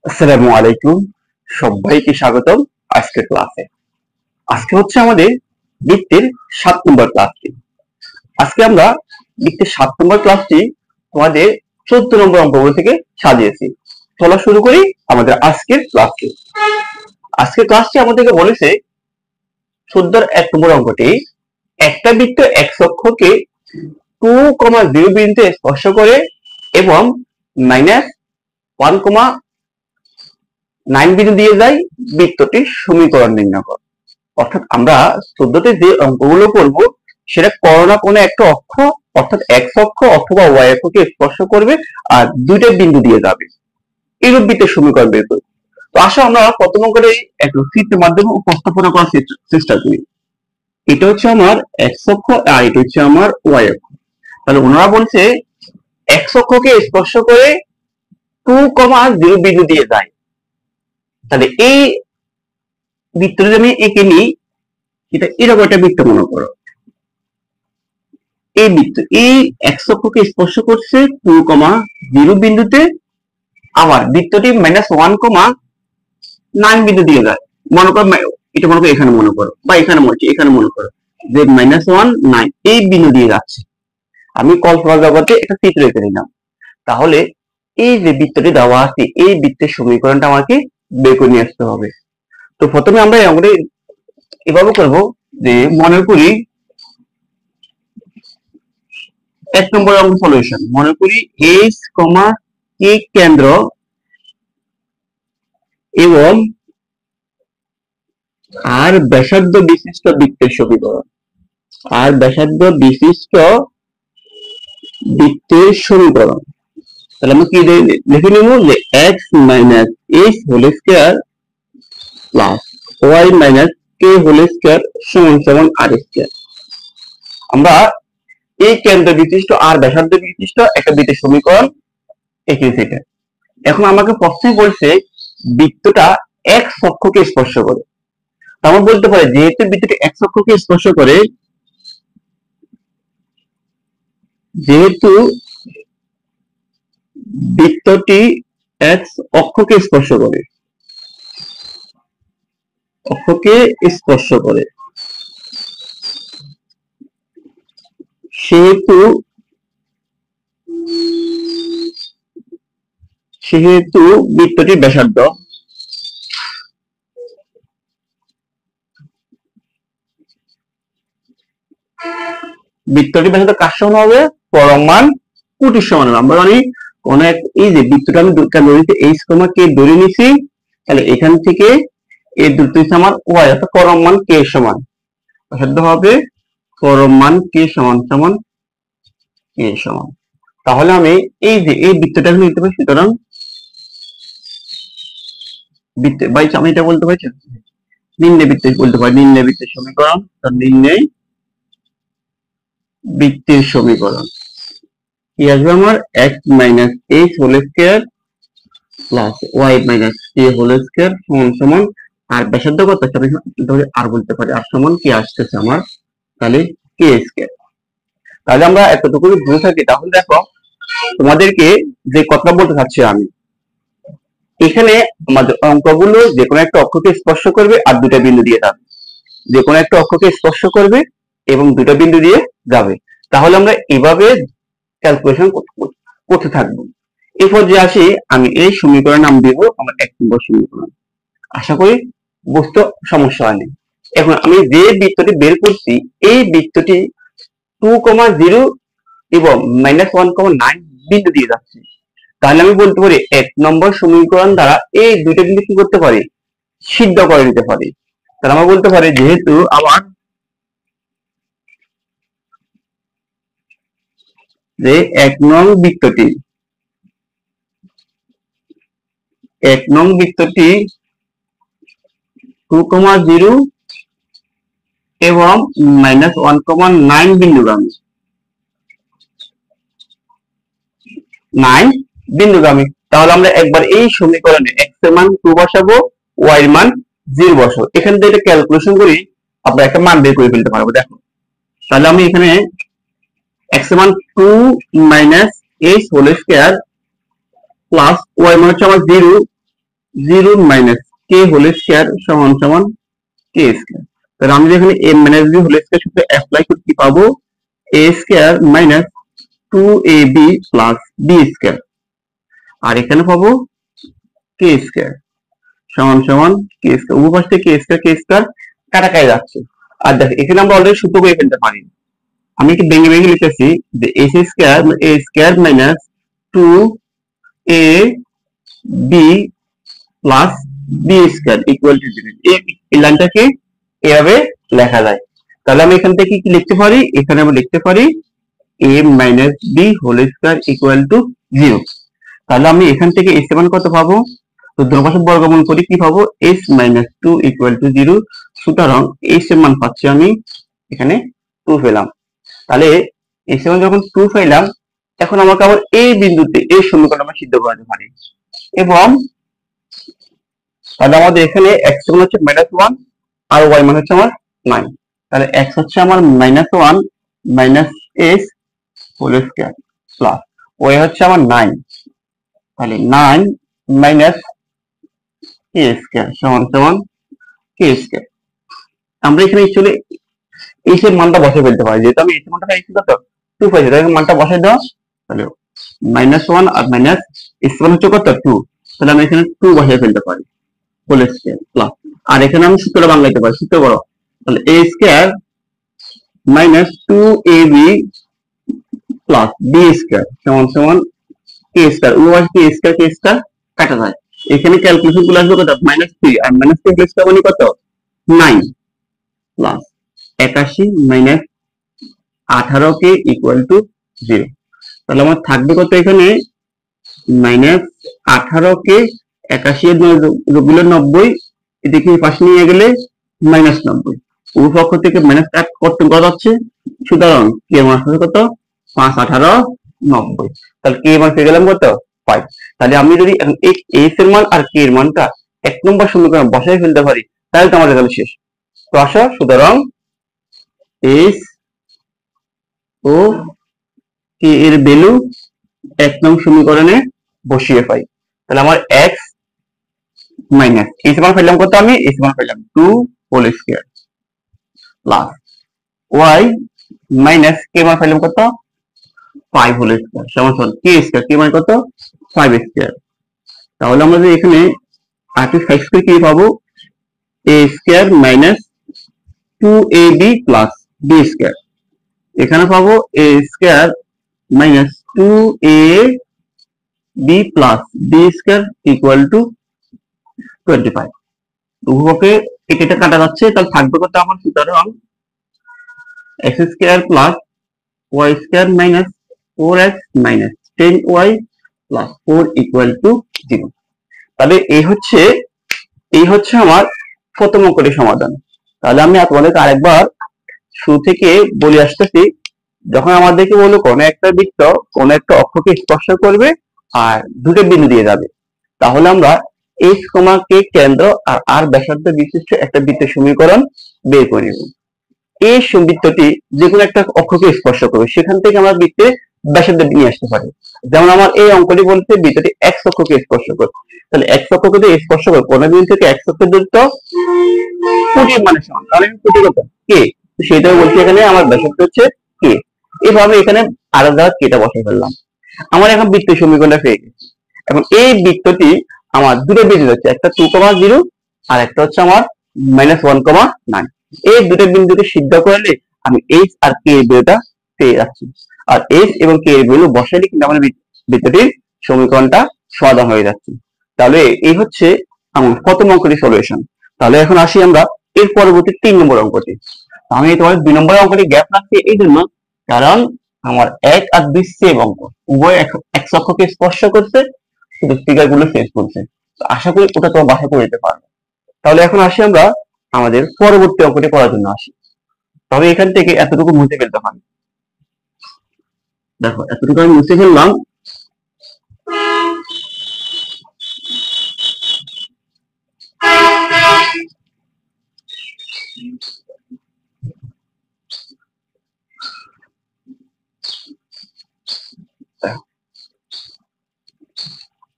আসসালামু আলাইকুম, সবাইকে স্বাগতম আজকের ক্লাসে। আজকে হচ্ছে আমাদের বৃত্তের 7 নম্বর ক্লাসটি। আজকে আমরা বৃত্তের 7 নম্বর ক্লাসটি তোমাদের 14 নম্বর অঙ্কগুলো থেকে সাজিয়েছি। চলো শুরু করি আমাদের আজকের ক্লাসটি। আজকের ক্লাসটি আমাদেরকে বলেছে 14-1 নম্বর অঙ্কটি, একটা বৃত্ত x অক্ষকে 2,0 বিন্দুতে স্পর্শ করে এবং -1,9 বিন্দু দিয়ে যায়, বৃত্তটির সমীকরণ নির্ণয় করো। অর্থাৎ আমরা 14তে যে অঙ্কগুলো করব সেটা কোনো না কোনো একটা অক্ষ, অর্থাৎ x অক্ষ অথবা y অক্ষকে স্পর্শ করবে আর দুইটা বিন্দু দিয়ে যাবে, এইরূপ বৃত্তের সমীকরণ বের করব। তো আসো আমরা প্রথম অঙ্কটা একটু চিত্রের মাধ্যমে উপস্থাপনা করার চেষ্টা করি। এটা হচ্ছে আমার x অক্ষ আর এটা হচ্ছে আমার y অক্ষ। তাহলে ওনারা বলছে x অক্ষকে স্পর্শ করে 2,0 বিন্দু দিয়ে যায়। তাহলে এই বৃত্তটা যদি আমি এঁকে নিই, এটা এরকম একটা বৃত্ত মনে করো। এই বৃত্ত এই x অক্ষকে স্পর্শ করছে 2,0 বিন্দুতে, আবার বৃত্তটি -1,9 বিন্দু দিয়ে যায়। মনে করো এটা মনে করো এখানে মনে করো, বা এখানে মনে করো যে -1,9 এই বিন্দু দিয়ে যাচ্ছে। আমি কল্পনা জগতে একটা চিত্র এঁকে নিলাম। তাহলে এই যে বৃত্তটি দেওয়া আছে, এই বৃত্তের সমীকরণটা আমাকে বের করে নিয়ে আসতে হবে। তো প্রথমে আমরা এভাবে করবো যে মনে করি 1 নম্বর অঙ্ক সলিউশন। মনে করি h, k কেন্দ্র এবং আর ব্যাসার্ধ বিশিষ্ট বৃত্তের সমীকরণ। আর ব্যাসার্ধ বিশিষ্ট বৃত্তের সমীকরণ। তাহলে আমি কি লিখে নেব যে x minus h whole square plus y minus k whole square সমান সমান r স্কয়ার। আমরা এই কেন্দ্র বিশিষ্ট আর ব্যাসার্ধ বিশিষ্ট একটা বৃত্তের সমীকরণ এঁকেছি। এখন আমাকে প্রশ্নে বলছে বৃত্তটা x অক্ষকে স্পর্শ করে। আমরা বলতে পারি যেহেতু বৃত্তটি x অক্ষকে স্পর্শ করে, যেহেতু বৃত্তটি x অক্ষকে স্পর্শ করে, সেহেতু বৃত্তটির ব্যাসার্ধ কার সমান হবে? পরম মান কোটির সমান হবে। আমরা জানি কোন এক এই যে বৃত্তটা আমি দড়িতে h, k ধরে নিছি, তাহলে এখান থেকে এই দূরত্ব হচ্ছে আমার y, অর্থাৎ পরম মান k এর সমান। ব্যাসার্ধ হবে পরম মান k সমান সমান k এর সমান। তাহলে আমি এই যে এই বৃত্তটা নিতে পারি, সুতরাং আমি এটা বলতে পারছি নিম্নে বৃত্ত বলতে পারি, নিম্নে বৃত্তের সমীকরণ। নিম্নে বৃত্তের সমীকরণ কি আসবে আমার? x minus h whole square plus y minus k whole square সমান সমান আর ব্যাসার্ধ কত আছে আমি আর বলতে পারি, আর সমান কি আসতেছে আমার? তাহলে k স্কয়ার। তাহলে আমরা এতটুকু বুঝে থাকি। তাহলে দেখো তোমাদেরকে যে কথা বলতে চাচ্ছি আমি, এখানে আমাদের অঙ্কগুলো যে কোনো একটা অক্ষকে স্পর্শ করবে আর দুটা বিন্দু দিয়ে যাবে, যে কোনো একটা অক্ষকে স্পর্শ করবে এবং দুটা বিন্দু দিয়ে যাবে। তাহলে আমরা এভাবে ক্যালকুলেশন করতে থাকবো। এরপর যে আসি, আমি এই সমীকরণ নাম দিব আমার 1 নম্বর সমীকরণ। আশা করি বুঝতে সমস্যা হয়নি। এখন আমি যে বৃত্তটি বের করছি, এই বৃত্তটি 2,0 এবং -1,9 বিন্দু দিয়ে যাচ্ছে। তাহলে আমি বলতে পারি 1 নম্বর সমীকরণ দ্বারা এই দুইটা বিন্দু কি করতে পারি? সিদ্ধ করে নিতে পারি। তাহলে আমরা বলতে পারি যেহেতু আমার যে 1 নং বৃত্তটি 2,0 এবং -1,9 বিন্দুগামী। তাহলে আমরা একবার এই সমীকরণে x এর মান 2 বসাবো, y এর মান 0 বসাবো। এখান থেকে এটা ক্যালকুলেশন করি আমরা একটা মান বের করে ফেলতে পারবো। দেখো তাহলে আমি এখানে x এর মান 2 minus h whole square plus y মান হচ্ছে আমার 0 0 মাইনাস কে হোল স্কয়ার সমান সমান কে স্কয়ার। তাহলে আমি এখানে a minus b whole square সূত্র অ্যাপ্লাই করে কি পাবো, a square minus 2ab plus b square, আর এখানে পাবো কে স্কয়ার সমান সমান কে স্কয়ার। উভয় পাশ থেকে কে স্কয়ার কাটাকাটি যাচ্ছে। আর দেখো এখানে আমরা অলরেডি সূত্র করে ফেলতে পারি। আমি একটু ভেঙে ভেঙে লিখেছি যে a square minus 2ab plus B square equal to 0। এই লাইনটাকে এভাবে লেখা যায়। তাহলে আমি এখান থেকে কি লিখতে পারি, এখানে আমি লিখতে পারি a minus B whole square equal to 0। তাহলে আমি এখান থেকে s এর মান কত পাবো, তো দুই পাশে বর্গমূল করি কি পাবো, s মাইনাস 2 ইকুয়াল টু 0। সুতরাং s এর মান পাচ্ছি আমি এখানে 2 পেলাম। তাহলে s এর মান যখন 2 পেলাম, এখন আমাকে আবার এই বিন্দুতে এই সমীকরণ আমরা সিদ্ধ করাতে পারি। এবং তাহলে আমাদের এখানে x মান হচ্ছে -1 আর y মান হচ্ছে আমার 9। তাহলে x হচ্ছে আমার -1 minus s whole square plus y হচ্ছে আমার 9, তাহলে 9 মাইনাস k স্কয়ার সমান সমান k স্কয়ার। আমরা এখানে চলে s এর মানটা বসে ফেলতে পারি, যেহেতু আমি s এর মানটা পাইছি কত 2 পাইছি, তাহলে মানটা বসাই দাও। তাহলে -1 আর মাইনাস s মান হচ্ছে কত 2, তাহলে আমি এখানে 2 বসিয়ে ফেলতে পারি হোল স্কয়ার প্লাস, আর এখানে আমি সূত্রটা বাংলাইতে পারি, সূত্র বড়, তাহলে a square minus 2ab plus b square সমান সমান k স্কয়ার। উভয় k স্কয়ার কাটা যায়। এখানে ক্যালকুলেশন গুলো আসবে কত, -3 আর -3 হোল স্কয়ার মানে কত 9 plus 81 minus 18k equal to 0। তাহলে আমার থাকবে কত এখানে -18k, 81 এর 9 গুলো 90, এদিকে পাশে নিয়ে গেলে -90, উভয় পক্ষ থেকে মাইনাস কত যাচ্ছে। সুতরাং কে মান আসবে কত 5 18 90। তাহলে কে মান পেয়ে গেলাম কত 5। তাহলে আমি যদি এই s এর মান আর k এর মানটা 1 নম্বর সমীকরণে বসাই ফেলতে পারি, তাহলে তো আমাদের কাজ শেষ। তো আসো, সুতরাং s ও k এর ভ্যালু 1 নং সমীকরণে বসিয়ে পাই। তাহলে আমার x মাইনাস s মান পেলাম কত, আমি s মান পেলাম 2 whole square plus y minus k মান পেলাম কত 5 হোল স্কয়ার সমান সমান k স্কয়ার, k মান কত 5 স্কয়ার। তাহলে আমরা যে এখানে আরেকটু 5 স্কয়ার কি পাবো, a square minus 2ab plus b square. এখানে পাবো a square minus 2ab plus b square equal two 25। উভয়কে এটা কাটা যাচ্ছে, তাহলে থাকবে কত আমার, সুতরাং x square plus y square minus 4x minus 10y plus 4 equal to 0। তাহলে এই হচ্ছে আমার প্রথম অঙ্কটির সমাধান। তাহলে আমি আপনাদেরকে আরেকবার শুরু থেকে বলে আসতেছি, যখন আমাদেরকে বললো কোন একটা বৃত্ত কোন একটা অক্ষকে স্পর্শ করবে আর দুটো বিন্দু দিয়ে যাবে, তাহলে আমরা h, k কেন্দ্র আর r ব্যাসার্ধ বিশিষ্ট একটা বৃত্তের সমীকরণ বের করে নেব। এই বৃত্তটি যে কোনো একটা অক্ষকে স্পর্শ করবে, সেখান থেকে আমরা বৃত্তের ব্যাসার্ধ নিয়ে আসতে পারি। যেমন আমার এই অঙ্কটি বলছে বৃত্তটি x অক্ষকে স্পর্শ করবে, তাহলে x অক্ষকে যদি স্পর্শ করে কোন বিন্দু থেকে x অক্ষের দূরত্ব কোটি মানে সমান, তাহলে কোটি কত k, সেটাও বলছি এখানে আমার ব্যাসার্ধ হচ্ছে k। এইভাবে এখানে আলাদা কেটা বসাই ফেললাম, আমার এখন বৃত্তের সমীকরণটা পেয়ে গেছে। এখন এই বৃত্তটি আমার দুটো বিন্দু হচ্ছে, একটা 2,0 আর একটা হচ্ছে আমার -1,9। এই দুটো বিন্দুকে সিদ্ধ করলে আমি h আর k এর ভ্যালুটা পেয়ে যাচ্ছি, আর h এবং k এর ভ্যালু বসাইলে কিন্তু আমার বৃত্তটির সমীকরণটা সমাধান হয়ে যাচ্ছে। তাহলে এই হচ্ছে আমার প্রথম অঙ্কটির সলিউশন। তাহলে এখন আসি আমরা এর পরবর্তী 3 নম্বর অঙ্কটি। আমি তোমাদের 2 নম্বর অঙ্কটি গ্যাপ রাখছি এই জন্য, কারণ আমার 1 আর 2 সেম অঙ্ক, উভয় এক অক্ষকে স্পর্শ করছে, শুধু ফিগার গুলো চেঞ্জ করছে। আশা করি ওটা তোমার বাসা করে দিতে পারবে। তাহলে এখন আসি আমরা আমাদের পরবর্তী অঙ্কটি করার জন্য আসি। তবে এখান থেকে এতটুকু মুছে ফেলতে হবে। দেখো এতটুকু আমি মুছে ফেললাম।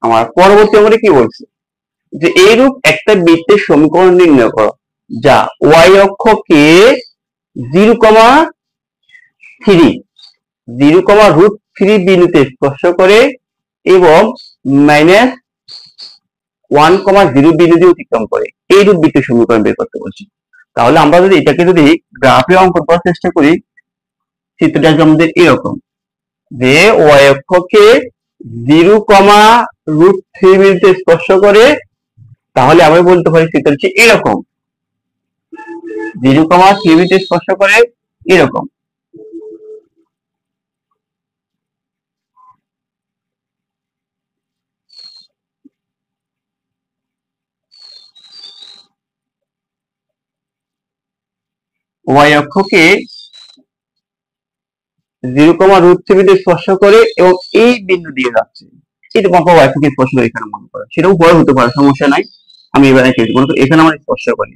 আমার পরবর্তী অঙ্কটি কি বলছে, যে এইরূপ একটা বৃত্তের সমীকরণ নির্ণয় করো যা ওয়াই অক্ষকে 0,3 0,√3 বিন্দুতে স্পর্শ করে এবং -1,0 বিন্দু দিয়ে অতিক্রম করে এইরূপ বৃত্তের সমীকরণ বের করতে বলছি। তাহলে আমরা যদি এটাকে যদি গ্রাফে অঙ্কন করার চেষ্টা করি, চিত্রটা আমাদের এরকম যে ওয়াই অক্ষকে 0,√3 বিন্দুতে স্পর্শ করে, তাহলে আমরা বলতে পারি চিত্রটি এরকম 0,3 বিন্দুতে স্পর্শ করে এরকম। ওয়াই অক্ষকে 0,√3 বিন্দু স্পর্শ করে এবং এই বিন্দু দিয়ে যাচ্ছে, এটা মনে করো ওয়াই অক্ষকে স্পর্শ করে এখানে মনে করো, সেটাও বড় হতে পারে, সমস্যা নাই। আমি এবারে মনে করি এখানে আমরা স্পর্শ করি,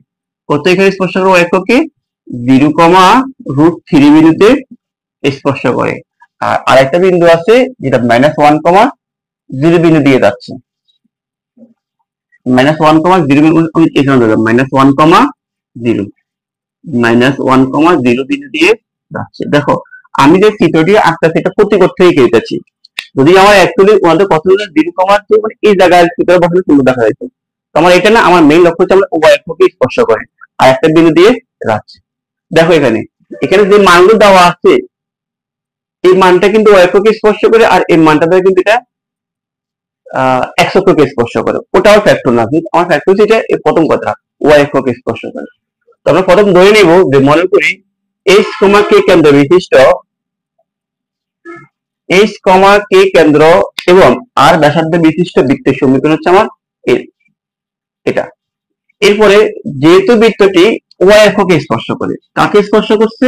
কত এখানে স্পর্শ করে ওয়াই অক্ষকে 0,√3 বিন্দুতে স্পর্শ করে। আর আরেকটা বিন্দু আছে যেটা -1,0 বিন্দু দিয়ে যাচ্ছে, -1,0 বিন্দু এখানে দিলাম -1,0 বিন্দু দিয়ে যাচ্ছে। দেখো আমি যে চিত্রটি আঁকতেছি এটা প্রতি থেকেই কেটেছি, যদি আমার অ্যাকচুয়ালি ওয়ানটা কত 0,2 মানে এই জায়গায় চিত্র বসালে সুন্দর দেখা যেত। তো আমার এটা না, আমার মেইন লক্ষ্য হচ্ছে আমরা ওয়াই অক্ষকে স্পর্শ করে আর একটা বিন্দু দিয়ে যাচ্ছে। দেখো এখানে এখানে যে মানগুলো দেওয়া আছে এই মানটা কিন্তু ওয়াই অক্ষকে স্পর্শ করে, আর এই মানটা দ্বারা কিন্তু এটা এক্স অক্ষকে স্পর্শ করে, ওটাও ফ্যাক্টর না, আমার ফ্যাক্টর হচ্ছে এটা প্রথম কথা ওয়াই অক্ষকে স্পর্শ করে। তো আমরা প্রথম ধরে নিব যে মনে করি এইচ কমা কে কেন্দ্র বিশিষ্ট এইচ কমা কে কেন্দ্র এবং আর ব্যাসার্ধ বিশিষ্ট বৃত্তের সমীকরণ হচ্ছে আমার এটা। এরপরে যেহেতু বৃত্তটি ওয়াই অক্ষকে স্পর্শ করে, কাকে স্পর্শ করছে?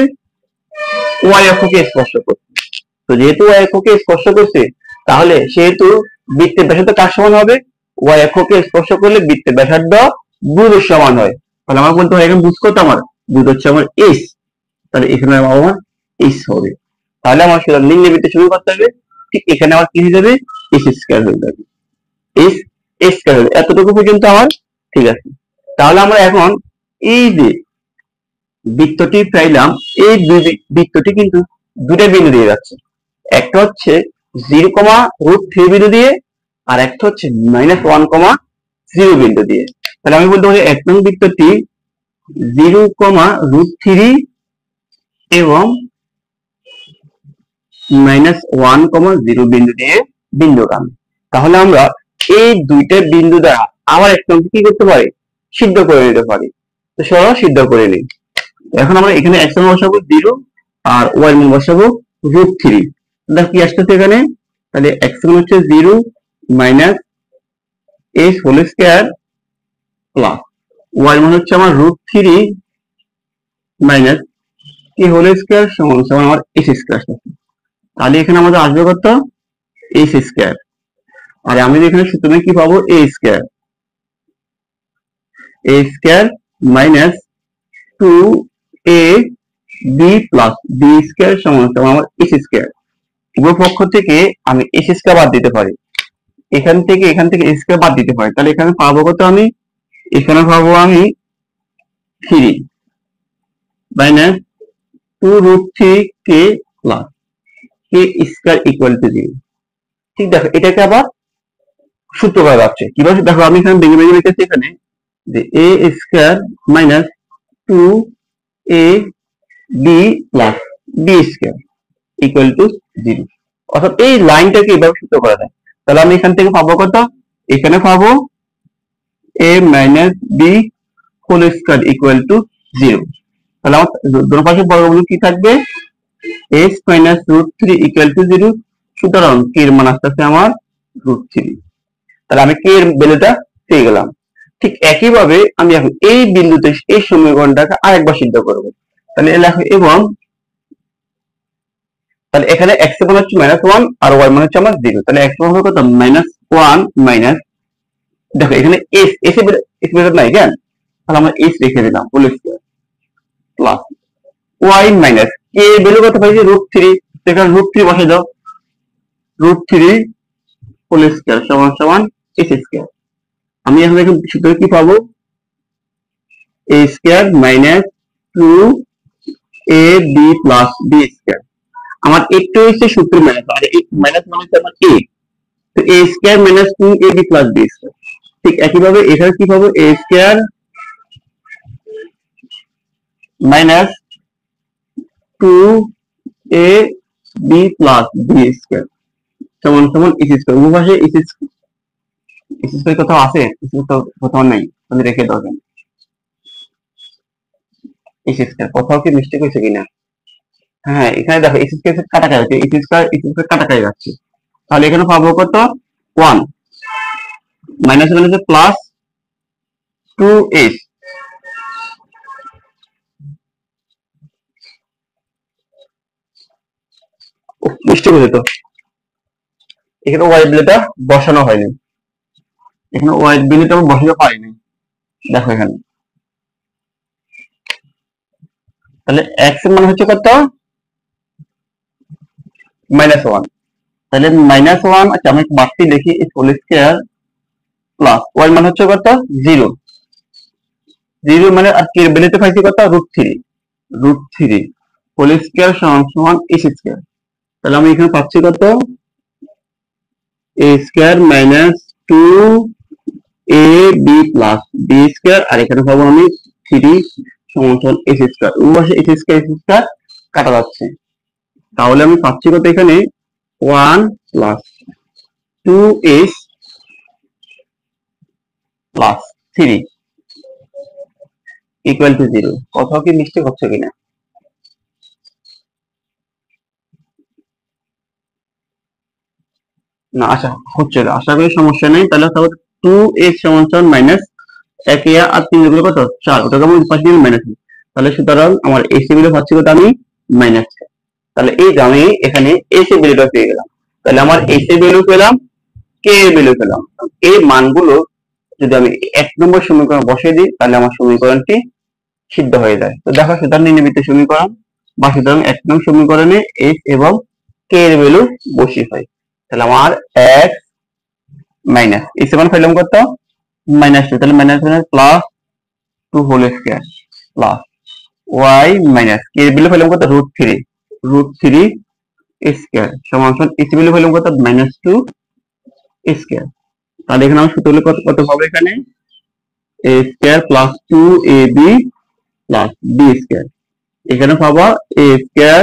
ওয়াই অক্ষকে স্পর্শ করছে। তো যেহেতু ওয়াই অক্ষকে স্পর্শ করছে, তাহলে সেহেতু বৃত্তের ব্যাসার্ধ কার সমান হবে? ওয়াই অক্ষকে স্পর্শ করলে বৃত্তের ব্যাসার্ধ বুধের সমান হয়। তাহলে আমার বলতে হয় এখানে বুঝ কত, আমার বুধ হচ্ছে আমার এইচ, তাহলে এখানে আমার এইচ হবে। তাহলে আমার সেটা নিম্ন বৃত্তে শুরু করতে হবে, ঠিক এখানে আমার কি হয়ে যাবে? এইচ স্কয়ার হয়ে যাবে, এইচ স্কয়ার হবে। এতটুকু পর্যন্ত আমার ঠিক আছে। তাহলে আমরা এখন এই যে বৃত্তটি পাইলাম, এই বৃত্তটি কিন্তু দুটো বিন্দু দিয়ে যাচ্ছে, একটা হচ্ছে 0,√3 বিন্দু দিয়ে আর একটা হচ্ছে -1,0 বিন্দু দিয়ে। তাহলে আমি বলতে পারি এক নং বৃত্তটি 0,√3 এবং -1,0 বিন্দু দিয়ে বিন্দুগামী। তাহলে আমরা এই দুইটা বিন্দু দ্বারা আবার একটা কি করতে পারি? সিদ্ধ করে নিতে পারি। তো সরাসরি সিদ্ধ করে নিই। এখন আমরা এখানে x মান বসাবো 0 আর y মান বসাবো √3। দেখো কি আসছে এখানে, তাহলে x মান হচ্ছে 0 minus h whole square plus y মান হচ্ছে আমার √3 মাইনাস k হোল স্কয়ার সমান আমার h স্কয়ার আসছে। তাহলে এখানে আমাদের আসবে কত? h square. আর আমি এখানে সূত্রে কি পাবো? a square minus 2a b plus b square সমান আমার h স্কয়ার। উভয় পক্ষ থেকে আমি h স্কয়ার বাদ দিতে পারি, এখান থেকে h স্কয়ার বাদ দিতে পারি। তাহলে এখানে পাবো কত? আমি এখানে পাবো আমি 3 minus 2√3k plus k square equal to 0। ঠিক দেখো এটাকে আবার সূত্র করা যাচ্ছে কিভাবে? দেখো আমি এখানে ভেঙে ভেঙে লিখেছি এখানে যে a square minus 2ab plus b square equal to 0। অর্থাৎ এই লাইনটাকে এভাবে সূত্র করা যায়। তাহলে আমি এখান থেকে পাবো কত? এখানে পাবো a minus b whole square equal to 0। তাহলে আমার দুটো পাশে বর্গমূল কি থাকবে? h minus √3 equal to 0। সুতরাং k এর মান আসছে আমার √3। তাহলে আমি k এর ভ্যালুটা পেয়ে গেলাম। ঠিক একইভাবে আমি এখন এই বিন্দুতে এই সমীকরণটাকে আরেকবার সিদ্ধ করব। তাহলে লেখো এবং তাহলে এখানে x এর মান হচ্ছে -1 আর y মান হচ্ছে আমার 0। তাহলে x মান হবে কত? -1 মাইনাস, দেখো এখানে s s এর ভ্যালু নাই কেন, তাহলে আমরা s রেখে দিলাম whole square plus y minus k এর ভ্যালু কত পাইছি? √3। সেখানে √3 বসে দাও, √3 হোল স্কয়ার সমান s স্কয়ার। আমি এখন সূত্র কি পাবো, a square minus 2ab plus b square. আমার একটু হচ্ছে সূত্র মাইনাস, আর এই মাইনাস মানে হচ্ছে আমার a, তো a square minus 2ab plus b square. ঠিক একইভাবে এখানে কি পাবো, a square minus 2ab plus b square সমান সমান a স্কয়ার। উভয় পাশে a স্কয়ার কোথাও আছে, কোথাও নেই, তাহলে রেখে দাও কেন a স্কয়ার। কোথাও কি মিস্টেক হয়েছে কিনা? হ্যাঁ, এখানে দেখো a স্কয়ার কাটাকাটি যাচ্ছে, a স্কয়ার কাটাকাটি যাচ্ছে, তাহলে এখানে পাবো কত, 1 minus minus plus 2h, mistake হয়েছে তো, এখানে ওয়াই বিলেটা বসানো হয়নি, এখানে ওয়াই বিলেটা আমি বসাতে পারিনি, দেখো এখানে। তাহলে x এর মান হচ্ছে কত, -1, তাহলে -1, আচ্ছা আমি বাড়তি লিখি, হোল স্কয়ার প্লাস ওয়াই মান হচ্ছে কত, 0, 0 মানে আর কি বেলেতে পাইছি কত, √3 হোল স্কয়ার সমান সমান h স্কয়ার। তাহলে আমি এখানে পাচ্ছি কত, a square minus 2ab plus b square, আর এখানে পাবো আমি 3 সমান সমান h স্কয়ার। উভয় h স্কয়ার কাটা যাচ্ছে, তাহলে আমি পাচ্ছি কত এখানে, 1 plus 2h plus 3 equal to 0। কোথাও কি মিস্টেক হচ্ছে কিনা? না, হচ্ছে না, আশা করি সমস্যা নেই। তাহলে 2h সমান সমান মাইনাস 1 আর 3 গুলো কত, 4, ওটাকে আমি পাশে দিলে মাইনাস, তাহলে সুতরাং আমার এসি ভ্যালু পাচ্ছি কত, আমি মাইনাস। তাহলে এই যে আমি এখানে এসি ভ্যালুটা পেয়ে গেলাম, তাহলে আমার এসি ভ্যালু পেলাম, কে ভ্যালু পেলাম। এই মানগুলো যদি আমি 1 নম্বর সমীকরণ বসিয়ে দিই, তাহলে আমার সমীকরণটি সিদ্ধ হয়ে যায়। তো দেখো, সুতরাং নির্ণীত সমীকরণ বা সুতরাং 1 নং সমীকরণে এস এবং কে এর ভ্যালু বসিয়ে হয়। তাহলে আমার x মাইনাস এই সমান পেলাম কত, -2, তাহলে minus minus plus 2 whole square plus y minus k এর ভ্যালু পেলাম কত, √3 স্কয়ার সমান সমান এসি ভ্যালু পেলাম কত, -2 স্কয়ার। তাহলে এখানে আমার সূত্র হলো কত হবে, এখানে a square plus 2ab plus b square. এখানে পাবা a square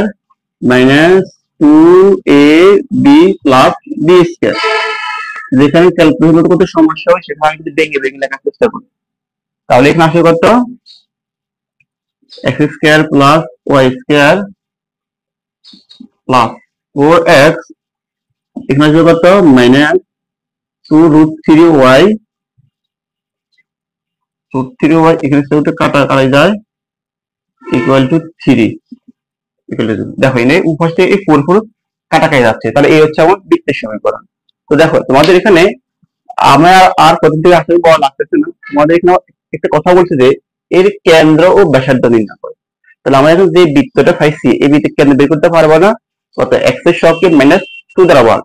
minus 2ab plus b square. যেখানে ক্যালকুলেশন করতে সমস্যা হয় সেখানে যদি ভেঙে ভেঙে লেখার চেষ্টা করি, তাহলে এখানে আসবে কত, x square plus y square plus 4x, এখানে আসবে কত, মাইনাস 2√3y, √3y এখানে সেটা কাটাই যায়, ইকুয়াল টু 3 ইকুয়াল টু 0। দেখো এখানে উপর থেকে এই 4 কাটাকাটি যাচ্ছে, তাহলে এই হচ্ছে আমার বৃত্তের সমীকরণ। তো দেখো তোমাদের এখানে আমরা আর প্রথম থেকে আসলে বলা লাগতেছে না, তোমাদের এখানে একটা কথা বলছে যে এর কেন্দ্র ও ব্যাসার্ধ নির্ণয় করো। তাহলে আমরা এখন যে বৃত্তটা পাইছি, এই বৃত্তের কেন্দ্র বের করতে পারবো না, কত, x এর সহগকে -2 দ্বারা ভাগ,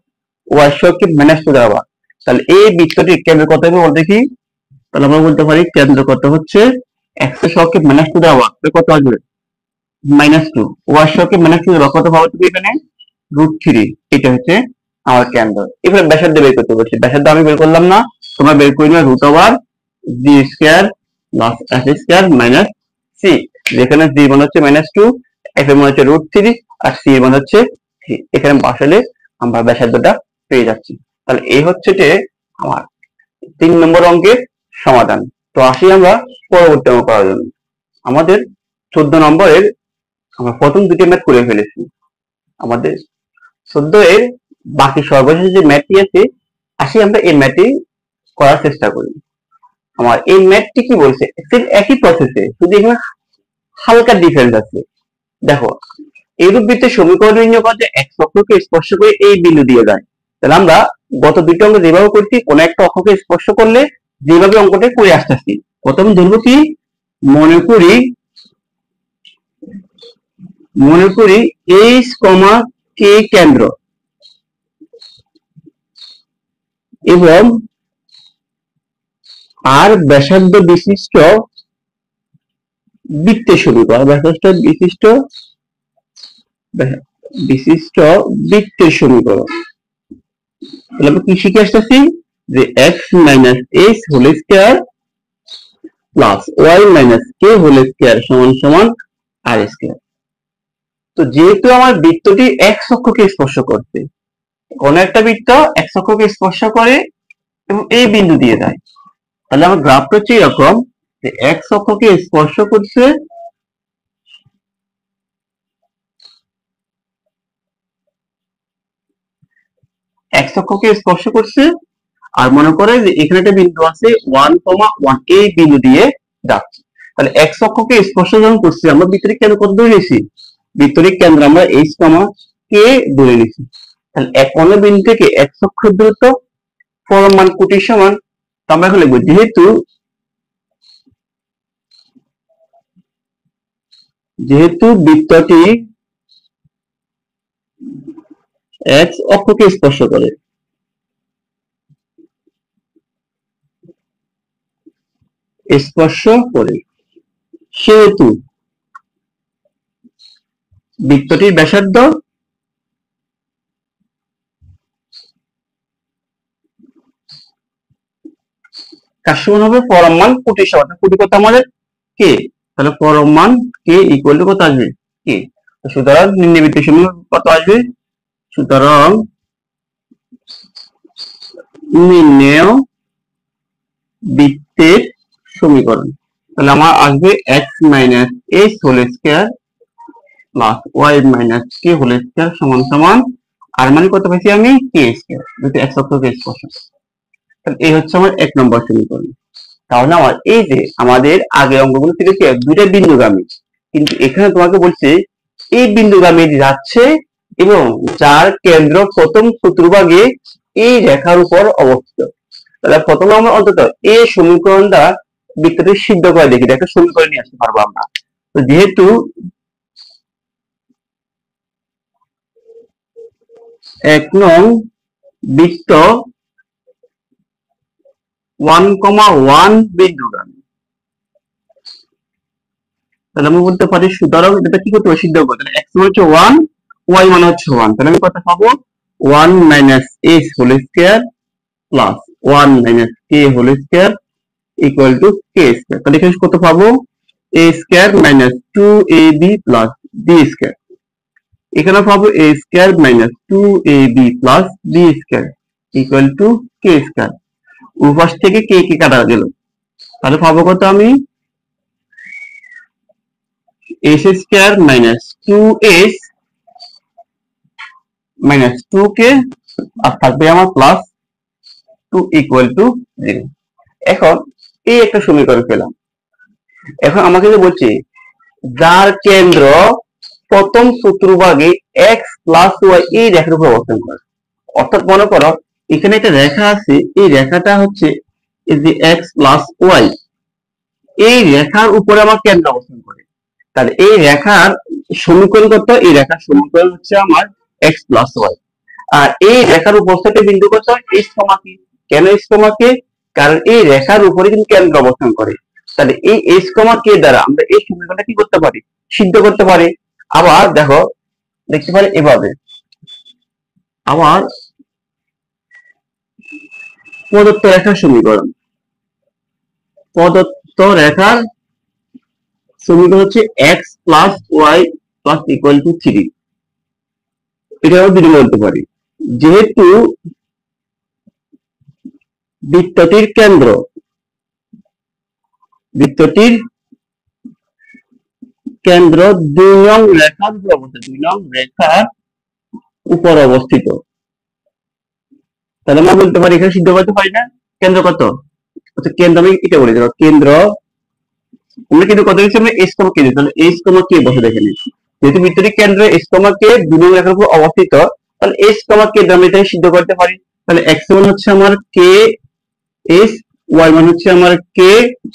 y এর সহগকে -2 দ্বারা ভাগ। তাহলে এই বৃত্তটির কেন্দ্র কত হবে বলতে কি, তাহলে আমরা বলতে পারি কেন্দ্র কত হচ্ছে, x এর সহগকে -2 দ্বারা ভাগ, কত আসবে, -2, y এর সহগকে -2 দ্বারা কত পাবো তুমি এখানে, √3, এটা হচ্ছে আমার কেন্দ্র। এবারে ব্যাসার্ধ বের করতে বলছি, ব্যাসার্ধ আমি বের করলাম না, তোমরা বের করে নিও, √g square plus f square minus c, যেখানে g মান হচ্ছে -2, f এর মান হচ্ছে √3 আর c এর মান হচ্ছে 3। এখানে বসালে আমরা ব্যাসার্ধটা পেয়ে যাচ্ছি। তাহলে এই হচ্ছে যে আমার 3 নম্বর অঙ্কের সমাধান। তো আসি আমরা পরবর্তী অঙ্ক করার জন্য। আমাদের 14 নম্বরের আমরা প্রথম দুটি ম্যাথ করে ফেলেছি। আমাদের 14 এর বাকি সর্বশেষ যে ম্যাথটি আছে, আসি আমরা এই ম্যাথটি করার চেষ্টা করি। আমার এই ম্যাথটি কি বলছে, একই প্রসেসে, শুধু এখানে হালকা ডিফারেন্স আছে। দেখো, এইরূপ বৃত্তের সমীকরণ নির্ণয় করতে এক অক্ষকে স্পর্শ করে এই বিন্দু দিয়ে যায়। তাহলে আমরা গত দুটো অঙ্ক যেভাবে করছি, কোন একটা অক্ষকে স্পর্শ করলে যেভাবে অঙ্কটা করে আসতেছি, প্রথম ধরবো কি, মনে করি এইচ কমা কে কেন্দ্র এবং আর ব্যাসার্ধ বিশিষ্ট বৃত্তের সমীকরণ, বিশিষ্ট বৃত্তের সমীকরণ। তাহলে আমরা কি শিখে আসতেছি যে x minus h whole square plus y minus k whole square সমান সমান আর স্কয়ার। তো যেহেতু আমার বৃত্তটি এক্স অক্ষকে স্পর্শ করছে, কোন একটা বৃত্ত এক্স অক্ষকে স্পর্শ করে এবং এই বিন্দু দিয়ে যায়, তাহলে আমার গ্রাফটা হচ্ছে এরকম যে এক্স অক্ষকে স্পর্শ করছে এক্স অক্ষকে স্পর্শ করছে, আর মনে করে যে এখানে একটা বিন্দু আছে 1,1 এই বিন্দু দিয়ে যাচ্ছে। তাহলে এক্স অক্ষকে স্পর্শ যখন করছি, আমরা বৃত্তের কেন্দ্র কত ধরে নিয়েছি? বৃত্তের কেন্দ্র আমরা এইচ কমা কে ধরে নিয়েছি। তাহলে এক অন্য বিন্দু থেকে এক্স অক্ষের দূরত্ব পরমান কোটির সমান। তো আমরা এখন লিখবো যেহেতু বৃত্তটি এক্স অক্ষকে স্পর্শ করে, সেহেতু বৃত্তটির ব্যাসার্ধ কার সমান হবে? পরমান কোটির সমান। কোটি কত আমাদের? কে। তাহলে পরমান কে ইকুয়াল টু কত আসবে? কে। সুতরাং নিম্ন বৃত্তের সমীকরণ কত আসবে? সুতরাং নির্ণেয় বৃত্তের সমীকরণ, তাহলে আমার আসবে x minus h whole square plus y minus k whole square সমান সমান আর মানে কত পাইছি আমি? কে স্কয়ার, যেহেতু এক্স অক্ষকে স্পর্শ। তাহলে এই হচ্ছে আমার 1 নম্বর সমীকরণ। তাহলে আমার এই যে আমাদের আগের অঙ্কগুলো থেকে কি দুইটা বিন্দুগামী, কিন্তু এখানে তোমাকে বলছে এই বিন্দুগামী যাচ্ছে এবং যার কেন্দ্র প্রথম চতুর্ভাগে এই রেখার উপর অবস্থিত। তাহলে প্রথমে আমরা অন্তত এই সমীকরণটা বৃত্তটি সিদ্ধ করে দেখি, একটা সমীকরণ নিয়ে আসতে পারবো আমরা। তো যেহেতু এক নং বৃত্ত 1,1 বিন্দুগামী, তাহলে আমি বলতে পারি সুতরাং এটা কি করতে হবে? সিদ্ধ করতে হবে। x মানে হচ্ছে 1, y মানে হচ্ছে 1, তাহলে আমি কত পাবো? 1 minus h whole square plus 1 minus k whole square equal to k square. তাহলে এখানে কত পাবো? a square minus 2ab plus b square. এখানে পাবো a square minus 2ab plus b square equal to k square. উপাশ থেকে k কে কাটা গেল, তাহলে পাবো কত আমি? h square minus 2h minus 2k আর থাকবে আমার প্লাস 2 ইকুয়াল টু 0। এখন এই একটা সমীকরণ পেলাম। এখন আমাকে যে বলছে যার কেন্দ্র প্রথম চতুর্ভাগে x প্লাস y এই রেখার উপর অবস্থান করে, অর্থাৎ মনে করো এখানে একটা রেখা আছে, এই রেখাটা হচ্ছে এই যে x প্লাস y, এই রেখার উপরে আমার কেন্দ্র অবস্থান করে। তাহলে এই রেখার সমীকরণ কত? এই রেখার সমীকরণ হচ্ছে আমার x প্লাস y। আর এই রেখার উপস্থিত বিন্দু কত? h কমা k। কেন h কমা k? কারণ এই রেখার উপরে কিন্তু কেন্দ্র অবস্থান করে। তাহলে এই h কমা k দ্বারা আমরা এই সমীকরণটা কি করতে পারি? সিদ্ধ করতে পারি। আবার দেখো, দেখতে পারি এভাবে, আবার প্রদত্ত রেখার সমীকরণ, প্রদত্ত রেখার সমীকরণ হচ্ছে x plus y plus equal to 3। এটা আমরা দুটো বলতে পারি। যেহেতু বৃত্তটির কেন্দ্র দুই নং রেখার উপর অবস্থিত, তাহলে আমরা বলতে পারি এখানে সিদ্ধ করতে পারি না? কেন্দ্র কত? কেন্দ্র আমি এটা বলে দেবো, কেন্দ্র আমরা কিন্তু কত দিচ্ছি? আমরা h কমা k দিচ্ছি। তাহলে h কমা k বসে দেখে নিচ্ছি। যেহেতু বৃত্তটির কেন্দ্র h কমা k দুই নং রেখার উপর অবস্থিত, তাহলে h কমা k দ্বারা আমি এটা সিদ্ধ করতে পারি। তাহলে x মান হচ্ছে আমার k h, y মান হচ্ছে আমার k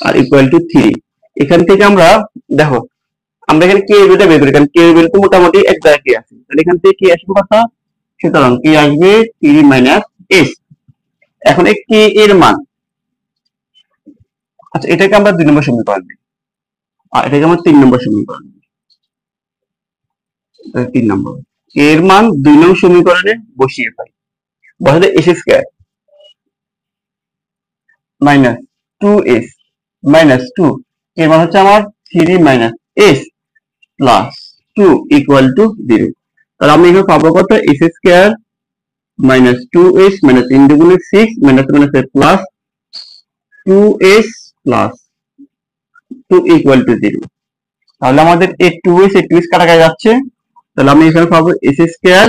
আর ইকুয়াল টু 3। এখান থেকে আমরা দেখো, আমরা এখানে k এর ভ্যালুটা বের করি, কারণ k এর ভ্যালু তো মোটামুটি এক জায়গায় আছে। তাহলে এখান থেকে কি আসবে কথা? সুতরাং k আসবে 3 মাইনাস h। এখন এই k এর মান আচ্ছা, এটাকে আমরা 2 নম্বর সমীকরণ দিই, আর এটাকে আমরা 3 নম্বর সমীকরণ দিই। 3 নম্বর এর মান 2 নং সমীকরণে বসিয়ে পাই। বসাতে S square minus 2s minus 2 এর মান হচ্ছে আমার 3 minus s plus 2 equal to 0। তাহলে আমি এখানে পাবো কত? s square minus 2s minus 3 দুগুণে 6 minus minus plus 2s plus 2 equal to 0। তাহলে আমাদের এই 2s এই 2s কাটা যাচ্ছে, তাহলে আমি এখানে পাবো s স্কয়ার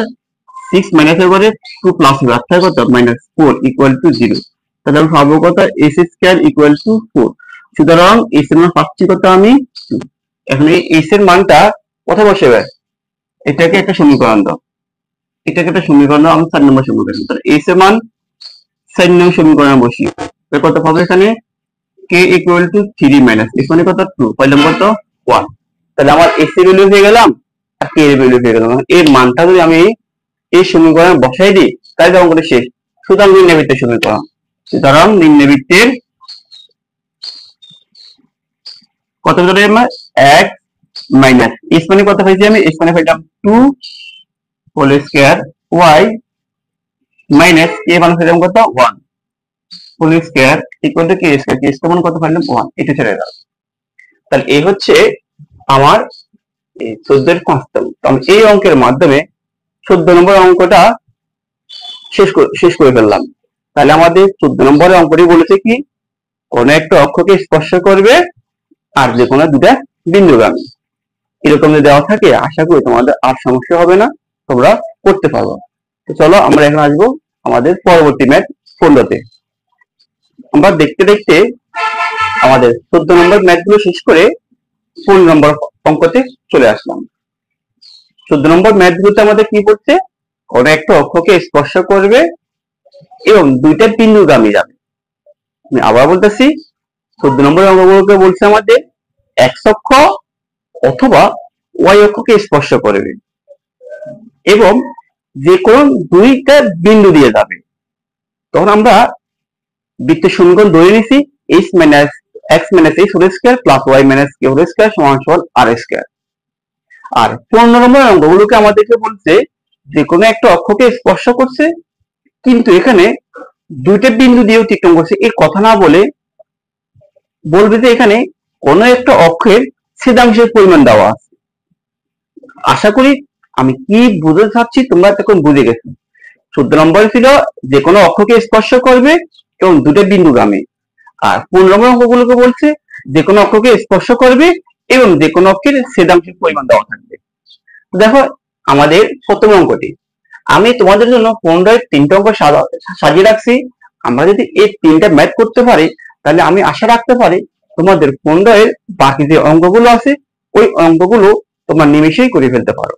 6 মাইনাস এর পরে 2 প্লাস হবে, অর্থাৎ কত? Minus 4 equal to 0। তাহলে আমি পাবো কত? s square equal two 4। সুতরাং s এর মান পাচ্ছি কত আমি? 2। এখন এই s এর মানটা কোথায় বসাবে? এটাকে একটা সমীকরণ দাও, এটাকে একটা সমীকরণ দাও, আমি 4 নম্বর সমীকরণ। তাহলে s এর মান 4 নম্বর সমীকরণে বসি, তাহলে কত পাবো এখানে? k equal to 3 minus s মানে কত? 2, পাইলাম কত? 1। তাহলে আমার s এর ভ্যালু হয়ে গেলাম আর k এর ভ্যালু হয়ে গেলাম। এর মানটা যদি আমি এই সমীকরণে বসাই দিই তাহলে অঙ্কটা শেষ। সুতরাং নিম্নবৃত্তের সমীকরণ, সুতরাং নিম্নবৃত্তের কত ধরে আমরা 1 মাইনাস s মানে কত পাইছি আমি? s মানে পাইলাম 2 whole square y minus k মানে পাইলাম কত? 1 whole square equal to k square. k square মানে কত পাইলাম? 1। এটা ছেড়ে দাও। তাহলে এই হচ্ছে আমার 14 এর 5 নম্বর। তো আমি এই অঙ্কের মাধ্যমে 14 নম্বর অঙ্কটা শেষ করে ফেললাম। তাহলে আমাদের 14 নম্বরের অঙ্কটি বলেছে কি? কোন একটা অক্ষকে স্পর্শ করবে আর যে কোনো দুটা বিন্দুগামী। এরকম যদি দেওয়া থাকে আশা করি তোমাদের আর সমস্যা হবে না, তোমরা করতে পারবে। তো চলো আমরা এখন আসবো আমাদের পরবর্তী ম্যাথ 15তে। আমরা দেখতে দেখতে আমাদের 14 নম্বর ম্যাথগুলো শেষ করে 15 নম্বর অঙ্কতে চলে আসলাম। 14 নম্বর ম্যাথগুলোতে আমাদের কি বলছে? কোন একটা অক্ষকে স্পর্শ করবে এবং দুইটা বিন্দুগামী যাবে। আমি আবার বলতেছি, 14 নম্বর অঙ্কগুলোকে বলছে আমাদের x অক্ষ অথবা y অক্ষকে স্পর্শ করবে এবং যে কোন দুইটা বিন্দু দিয়ে যাবে। তখন আমরা বৃত্তের সমীকরণ ধরে নিছি h minus x minus h whole square plus y minus k whole square সমান সমান r স্কয়ার। আর 15 নম্বর অঙ্কগুলোকে আমাদেরকে বলছে যে কোনো একটা অক্ষকে স্পর্শ করছে কিন্তু এখানে দুইটা বিন্দু দিয়ে অতিক্রম করছে, এই কথা না বলে বলবে যে এখানে কোনো একটা অক্ষের ছেদাংশের পরিমাণ দেওয়া আছে। আশা করি আমি কি বুঝতে চাচ্ছি তোমরা তখন বুঝে গেছো। 14 নম্বরে ছিল যে কোনো অক্ষকে স্পর্শ করবে এবং দুটো বিন্দুগামী, আর 15 নম্বর অঙ্কগুলোকে বলছে যে কোনো অক্ষকে স্পর্শ করবে এবং যে কোনো অক্ষের ছেদাংশের পরিমাণ দেওয়া থাকবে। দেখো আমাদের প্রথম অঙ্কটি আমি তোমাদের জন্য 15 এর 3টা অঙ্ক সাজিয়ে রাখছি। আমরা যদি এই 3টা ম্যাথ করতে পারি তাহলে আমি আশা রাখতে পারি তোমাদের 15 এর বাকি যে অঙ্কগুলো আছে ওই অঙ্কগুলো তোমরা নিমেষেই করে ফেলতে পারো।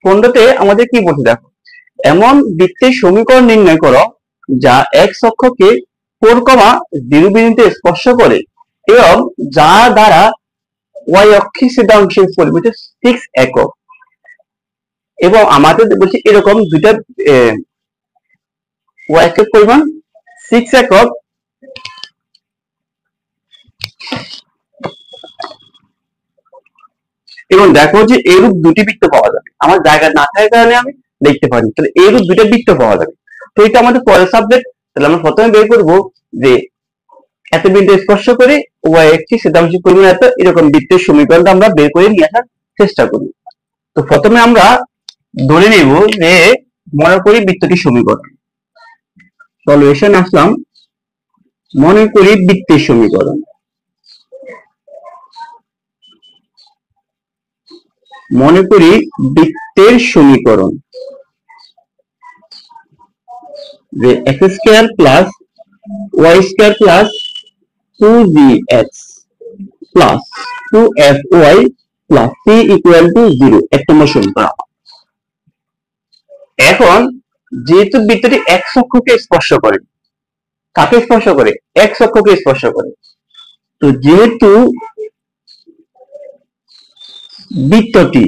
15তে আমাদের কি বলছে দেখো, এমন বৃত্তের সমীকরণ নির্ণয় করো যা x অক্ষকে 4,0 বিন্দুতে স্পর্শ করে এবং যা দ্বারা y অক্ষের ছেদাংশের পরিমিতি 6 একক। এবং আমাদের বলছি এরকম দুইটা y অক্ষের পরিমাণ 6 একক এবং দেখো যে এরূপ দুটি বৃত্ত পাওয়া যাবে। আমার জায়গা না থাকার কারণে আমি দেখতে পারিনি, তাহলে এরূপ দুটো বৃত্ত পাওয়া যাবে। তো এটা আমাদের পরের সাবজেক্ট। তাহলে আমরা প্রথমে বের করবো যে এত বিন্দু স্পর্শ করে y একটি ছেদাংশের পরিমাণ এত, এরকম বৃত্তের সমীকরণটা আমরা বের করে নিয়ে আসার চেষ্টা করি। তো প্রথমে আমরা ধরে নেব যে মনে করি বৃত্তটি সমীকরণ। সলিউশন আসলাম, মনে করি বৃত্তের সমীকরণ। মনে করি বৃত্তের সমীকরণ যে x square plus y square plus 2gx plus 2fy plus c equal to 0 এক নম্বর সমীকরণ। এখন যেহেতু বৃত্তটি x অক্ষকে স্পর্শ করে, কাকে স্পর্শ করে? x অক্ষকে স্পর্শ করে। তো যেহেতু বৃত্তটি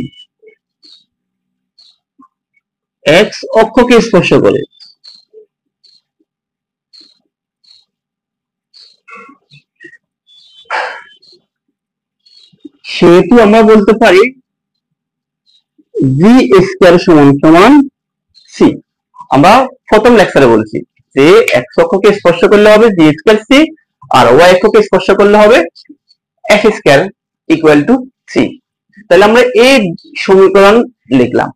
x অক্ষকে স্পর্শ করে সেহেতু আমরা বলতে পারি জি স্কয়ার সমান সমান সি। আমরা প্রথম লেকচারে বলছি যে এক্স অক্ষকে স্পর্শ করলে হবে জি স্কয়ার সি, আর ওয়াই অক্ষকে স্পর্শ করলে হবে F square equal to C. তাহলে আমরা এই সমীকরণ লিখলাম।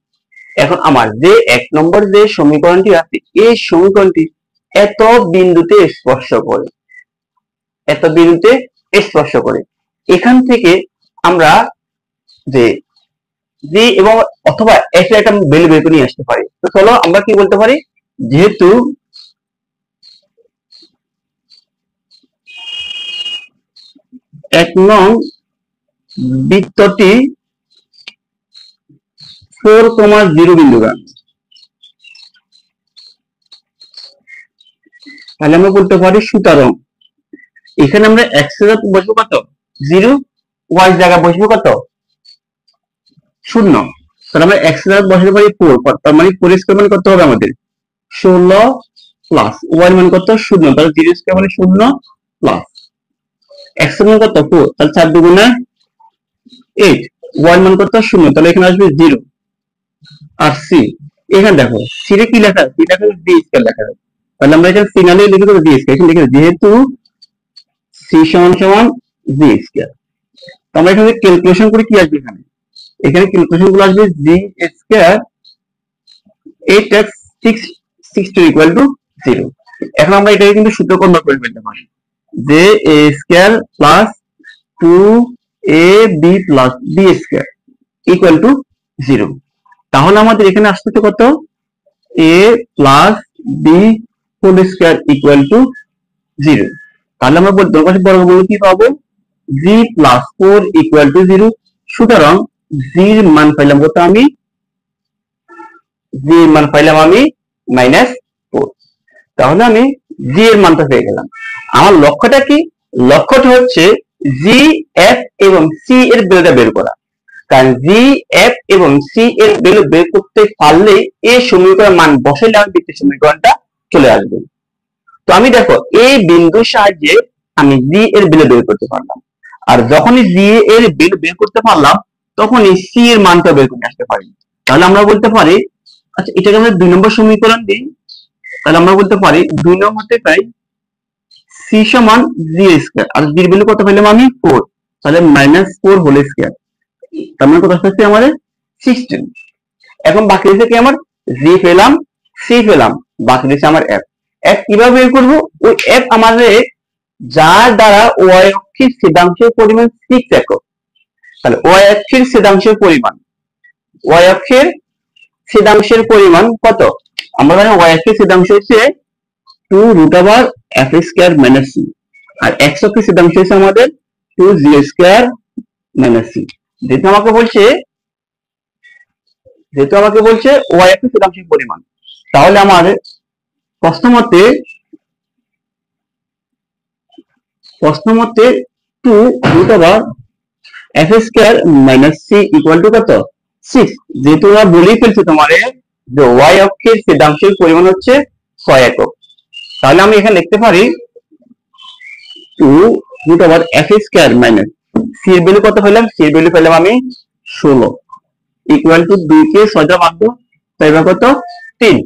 এখন আমার যে এক নম্বর যে সমীকরণটি আছে, এই সমীকরণটি এত বিন্দুতে স্পর্শ করে, এত বিন্দুতে স্পর্শ করে। এখান থেকে আমরা যে জি এবং অথবা এফ এর একটা ভ্যালু বের করে নিয়ে আসতে পারি। তো চলো আমরা কি বলতে পারি, যেহেতু এক নং বৃত্তটি 4,0 বিন্দুগান, তাহলে আমরা বলতে পারি সুতরাং এখানে আমরা এক্স এর বসবো কত 0, ওয়াই জায়গা বসবো কত 0। তাহলে আমরা এক্স এর বসাতে পারি 4, তার মানে 4 স্কয়ার মানে কত হবে আমাদের 16 প্লাস ওয়াই মান কত 0, তাহলে 0 স্কয়ার মানে 0 প্লাস এক্স এর মান কত 4, তাহলে 4 দুগুণে 8, ওয়াই মান কত 0, তাহলে এখানে আসবে 0। আর সি, এখানে দেখো সি রে কি লেখা আছে, এটা হলো বি স্কয়ার লেখা আছে। তাহলে আমরা এখানে ফিনালে লিখে দেব বি স্কয়ার, এখানে লিখে যেহেতু সি সমান সমান বি স্কয়ার। তো আমরা এখানে ক্যালকুলেশন করে কি আসবে, এখানে এখানে ক্যালকুলেশন গুলো আসবে জি স্কয়ার 8x 6 ইকুয়াল টু 0। এখন আমরা এটাকে কিন্তু সূত্র কনভার্ট করে ফেলতে পারি, যে a square plus 2ab plus B square equal to 0। তাহলে আমাদের এখানে আসছে কত a plus b whole square equal to 0। তাহলে আমরা বলতে পারি বর্গমূল কি পাবো g প্লাস 4 ইকুয়াল টু 0। সুতরাং g এর মান পাইলাম কত আমি, g এর মান পাইলাম আমি -4। তাহলে আমি g এর মানটা পেয়ে গেলাম। আমার লক্ষ্যটা কি, লক্ষ্যটা হচ্ছে g f এবং c এর ভ্যালুটা বের করা। কারণ g f এবং c এর ভ্যালু বের করতে পারলে এই সমীকরণের মান বসাইলে আমি বৃত্তের সমীকরণটা চলে আসবে। তো আমি দেখো এই বিন্দুর সাহায্যে আমি g এর ভ্যালু বের করতে পারলাম, আর যখনই g এর ভ্যালু বের করতে পারলাম তখনই c এর মানটা বের করে আসতে পারি। তাহলে আমরা বলতে পারি, আচ্ছা এটাকে আমরা 2 নম্বর সমীকরণ দিই। তাহলে আমরা বলতে পারি 2 নম্বরতে পাই c সমান g স্কয়ার, আর g এর ভ্যালু কত পেলাম আমি 4, তাহলে -4 হোল স্কয়ার, তার মানে কত আসছে আমাদের 16। এখন বাকি রয়েছে কি, আমার g পেলাম, c পেলাম, বাকি রয়েছে আমার f। f কিভাবে বের করব, ওই f আমাদের যার দ্বারা y অক্ষের ছেদাংশের পরিমাণ 6 একক। তাহলে y অক্ষের ছেদাংশের পরিমাণ, y অক্ষের ছেদাংশের পরিমাণ কত, আমরা জানি y অক্ষের ছেদাংশ হচ্ছে 2√f স্কয়ার মাইনাস c, আর x অক্ষের ছেদাংশ হচ্ছে আমাদের 2g স্কয়ার মাইনাস c। যেহেতু আমাকে বলছে y অক্ষের ছেদাংশের পরিমাণ, তাহলে আমার প্রশ্ন মতে 2√f square minus c equal to কত 6। যেহেতু আমরা বলেই ফেলছি তোমারে যে y অক্ষের ছেদাংশের পরিমাণ হচ্ছে 6 একক, তাহলে আমি এখানে লিখতে পারি 2√f স্কয়ার মাইনাস c এর ভ্যালু কত পেলাম, c এর ভ্যালু পেলাম আমি 16 ইকুয়াল টু 2 কে 6 দ্বারা ভাগ দাও, তাই বা কত 3।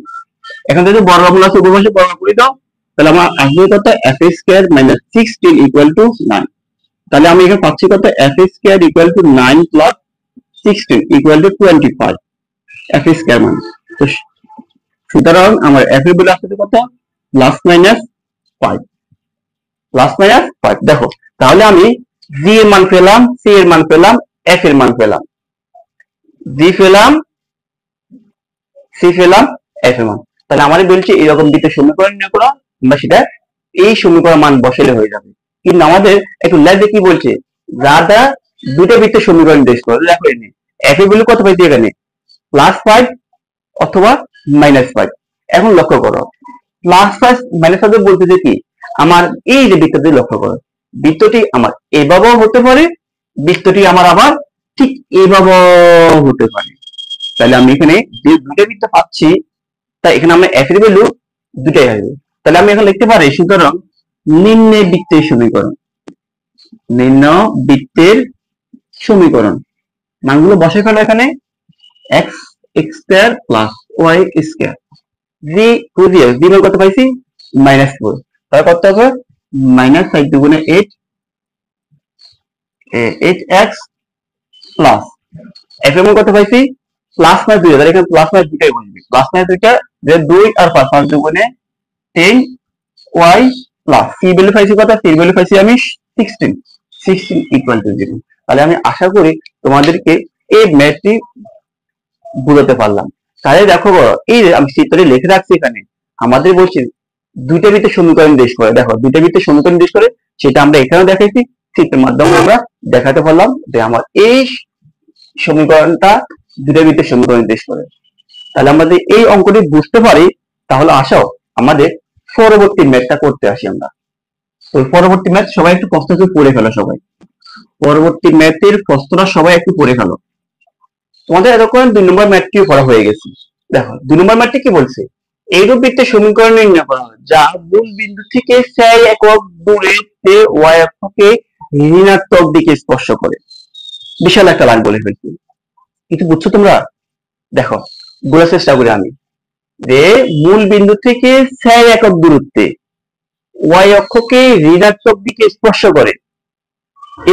এখন যদি বর্গমূল আছে উভয় পাশে বর্গ করে দাও, তাহলে আমার আসবে কত f square minus 16 equal to 9। তাহলে আমি এখানে পাচ্ছি কত f square equal two 9 plus 16 equal to 25 f square মান। তো সুতরাং আমার f এর ভ্যালু আসছে কত প্লাস মাইনাস 5, প্লাস মাইনাস 5। দেখো তাহলে আমি g এর মান পেলাম, c এর মান পেলাম, f এর মান পেলাম, g পেলাম, c পেলাম, f এর মান। তাহলে আমাদের বলছে এরকম বৃত্তের সমীকরণ নির্ণয় করা, আমরা সেটা এই সমীকরণ মান বসাইলে হয়ে যাবে। কিন্তু আমাদের একটু লেখে কি বলছে, যা দ্বারা দুটো বৃত্তের সমীকরণ নির্দেশ করে। দেখো এখানে f এর ভ্যালু কত পাইছি, এখানে +5 অথবা -5। এখন লক্ষ্য করো +5 -5 বলতেছে কি, আমার এই যে বৃত্তটি লক্ষ্য করো, বৃত্তটি আমার এভাবেও হতে পারে, বৃত্তটি আমার আবার ঠিক এভাবেও হতে পারে। তাহলে আমি এখানে যে দুটো বৃত্ত পাচ্ছি, তাই এখানে আমরা f এর ভ্যালু দুটাই আসবে। তাহলে আমি এখন লিখতে পারি সুতরাং নিম্নে বৃত্তের সমীকরণ, নিম্ন বৃত্তের সমীকরণ, মানগুলো বসে ফেলো এখানে। X x square plus y square, জি বুঝিয়ে জি মান কত পাইছি -4, তাহলে কত হবে -5 দুগুণে 8, 8x প্লাস এফ এর মান কত পাইছি প্লাস না 2, তাহলে এখানে প্লাস না 2টাই বসবে, প্লাস না 2টা যে 2 আর 5, 5 দুগুণে 10 y প্লাস সি ভ্যালু পাইছি কত, সি ভ্যালু পাইছি আমি 16, 16 ইকুয়াল টু 0। তাহলে আমি আশা করি তোমাদেরকে এই ম্যাথটি বুঝাতে পারলাম। তাহলে দেখো এই যে আমি চিত্রে লিখে রাখছি এখানে, আমাদের বলছি দুইটা ভিত্তিক সমীকরণ দেশ করে, দেখো দুইটা ভিত্তিক সমীকরণ দেশ করে, সেটা আমরা এখানেও দেখাইছি, চিত্রের মাধ্যমে আমরা দেখাতে পারলাম যে আমার এই সমীকরণটা দুইটা ভিত্তিক সমীকরণ দেশ করে। তাহলে আমরা যদি এই অঙ্কটি বুঝতে পারি, তাহলে আসাও আমাদের পরবর্তী ম্যাথটা করতে আসি আমরা। তো পরবর্তী ম্যাথ সবাই একটু প্রশ্নটা পড়ে ফেলো, সবাই পরবর্তী ম্যাথের প্রশ্নটা সবাই একটু পড়ে ফেলো। তোমাদের এতক্ষণ 2 নম্বর ম্যাথটিও পড়া হয়ে গেছে। দেখো 2 নম্বর ম্যাথটি কি বলছে, এইরূপ বৃত্তের সমীকরণ নির্ণয় করা হয় যা মূল বিন্দু থেকে 4 একক দূরত্বে y অক্ষকে ঋণাত্মক দিকে স্পর্শ করে। বিশাল একটা লাইন বলে ফেলছি, কিছু বুঝছো তোমরা? দেখো বোঝার চেষ্টা করি আমি, যে মূল বিন্দু থেকে 4 একক দূরত্বে y অক্ষকে ঋণাত্মক দিকে স্পর্শ করে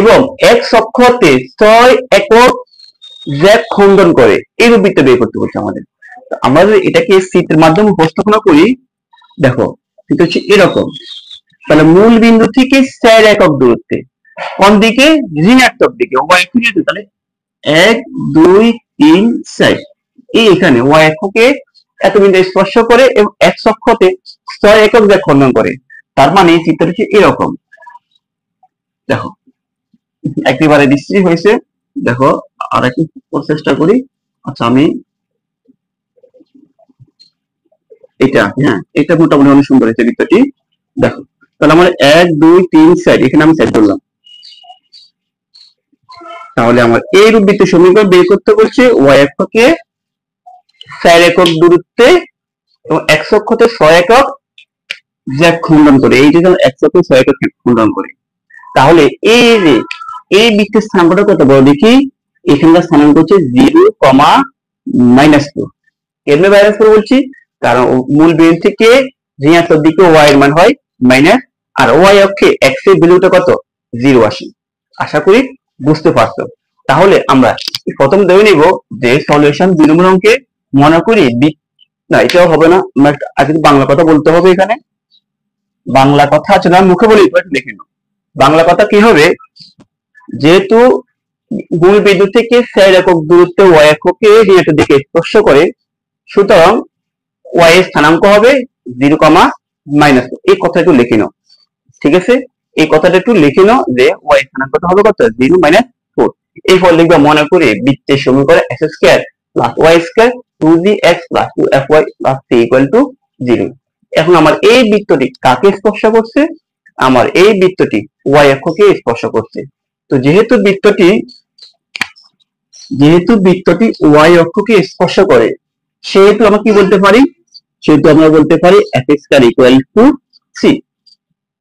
এবং x অক্ষতে 6 একক জ্যাক খণ্ডন করে, এইরূপ বৃত্ত বের করতে বলছে আমাদের। আমরা যদি এটাকে চিত্রের মাধ্যমে উপস্থাপনা করি, দেখো এটা হচ্ছে এরকম, তাহলে মূল বিন্দু থেকে 4 একক দূরত্বে কোন দিকে ঋণাত্মক দিকে y অক্ষ, তাহলে 1 2 3 4 এই এখানে y অক্ষকে এত বিন্দু স্পর্শ করে এবং x অক্ষতে 6 একক জ্যাক খণ্ডন করে। তার মানে এই চিত্রটা হচ্ছে এরকম, দেখো একেবারে বিশ্রী হয়েছে। দেখো আর একটু চেষ্টা করি, আচ্ছা আমি এটা, হ্যাঁ এটা মোটামুটি অনেক সুন্দর হয়েছে বৃত্তটি। দেখো তাহলে আমার 1 2 3 4 এখানে আমি সেট করলাম, তাহলে আমার এই রূপ বৃত্তের সমীকরণ বের করতে বলছে y অক্ষকে 4 একক দূরত্বে এবং x অক্ষতে 6 একক জ্যাক খণ্ডন করে, এই যে x অক্ষে 6 একক খণ্ডন করে। তাহলে এই যে এই বৃত্তের স্থানাঙ্কটা কত বড় দেখি, এখানকার স্থানাঙ্ক হচ্ছে 0, -2। কেন -4 বলছি, কারণ মূল বিন্দু থেকে ঋণাত্মক দিকে y এর মান হয় মাইনাস, আর y অক্ষে x এর ভ্যালুটা কত 0 আসে। আশা করি বুঝতে পারছো। তাহলে আমরা প্রথম ধরে নিব যে সলিউশন 2 নম্বর অঙ্কে, মনে করি না এটাও হবে না, আমরা আজকে বাংলা কথা বলতে হবে এখানে, বাংলা কথা আছে না মুখে বলি লিখে নাও। বাংলা কথা কি হবে, যেহেতু মূল বিন্দু থেকে 4 একক দূরত্বে y অক্ষকে ঋণাত্মক দিকে স্পর্শ করে, সুতরাং y এর স্থানাঙ্ক হবে 0, -2। এই কথা একটু লিখে নাও, ঠিক আছে? এই কথাটা একটু লিখে নাও যে y এর স্থানাঙ্কটা হবে কত 0, -4। এরপর লিখবা, মনে করে বৃত্তের সমীকরণ x square plus y square 2gx plus 2fy plus c equal to 0। এখন আমার এই বৃত্তটি কাকে স্পর্শ করছে, আমার এই বৃত্তটি y অক্ষকে স্পর্শ করছে। তো যেহেতু বৃত্তটি y অক্ষকে স্পর্শ করে, সেহেতু আমরা কি বলতে পারি, সেহেতু আমরা বলতে পারি f square equal two c।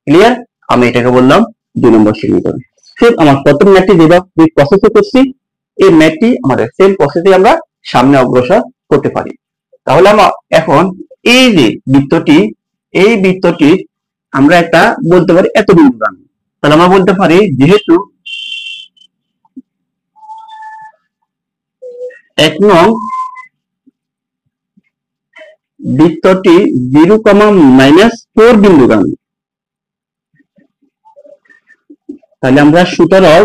Clear? আমি এটাকে বললাম 2 নম্বর সমীকরণ। সেম আমার প্রথম ম্যাথটি যেভাবে প্রসেসে করছি, এই ম্যাথটি আমাদের সেম প্রসেসে আমরা সামনে অগ্রসর করতে পারি। তাহলে আমরা এখন এই যে এই বৃত্তটি আমরা একটা বলতে পারি এত বিন্দু গান। তাহলে আমরা বলতে পারি যেহেতু 1 নং বৃত্তটি 0, -4 বিন্দু গান, তাহলে আমরা সুতরাং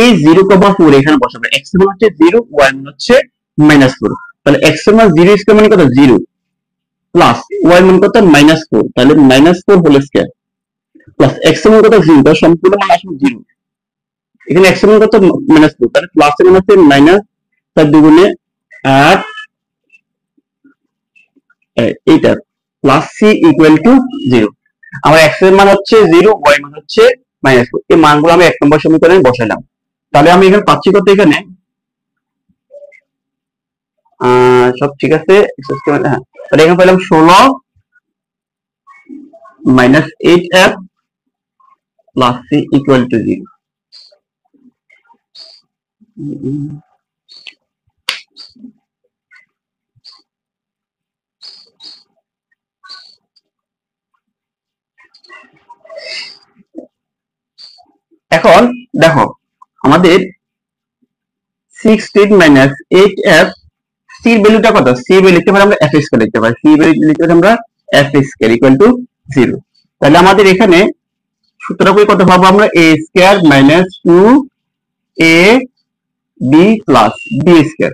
এই 0, 4 এখানে বসাবো। x এর মান হচ্ছে 0, y এর মান হচ্ছে -4। তাহলে x এর মান 0 স্কয়ার মানে কত 0 প্লাস y এর মান কত -4, তাহলে -4 হোল স্কয়ার প্লাস x এর মান কত 0, তাহলে সম্পূর্ণ মান আসবে 0। এখানে x এর মান কত -4, তাহলে প্লাস এর মান হচ্ছে -4 দুগুণে 8, এইটা প্লাস c ইকুয়াল টু 0। আমার x এর মান হচ্ছে 0, y এর মান হচ্ছে -4। এই মানগুলো আমি 1 নম্বর সমীকরণে বসাইলাম। তাহলে আমি এখানে পাচ্ছি কত, এখানে সব ঠিক আছে, হ্যাঁ তাহলে এখানে পেলাম 16 -8f plus c equal to 0। এখন দেখো আমাদের 16 মাইনাস 8f সি ভ্যালুটা কত? সি ভ্যালু লিখতে পারি আমরা f স্কয়ার লিখতে পারি, সি ভ্যালু লিখতে পারি আমরা f স্কয়ার ইকুয়াল টু 0। তাহলে আমাদের এখানে সূত্র করে কত পাবো আমরা? a square minus 2 a b plus b square.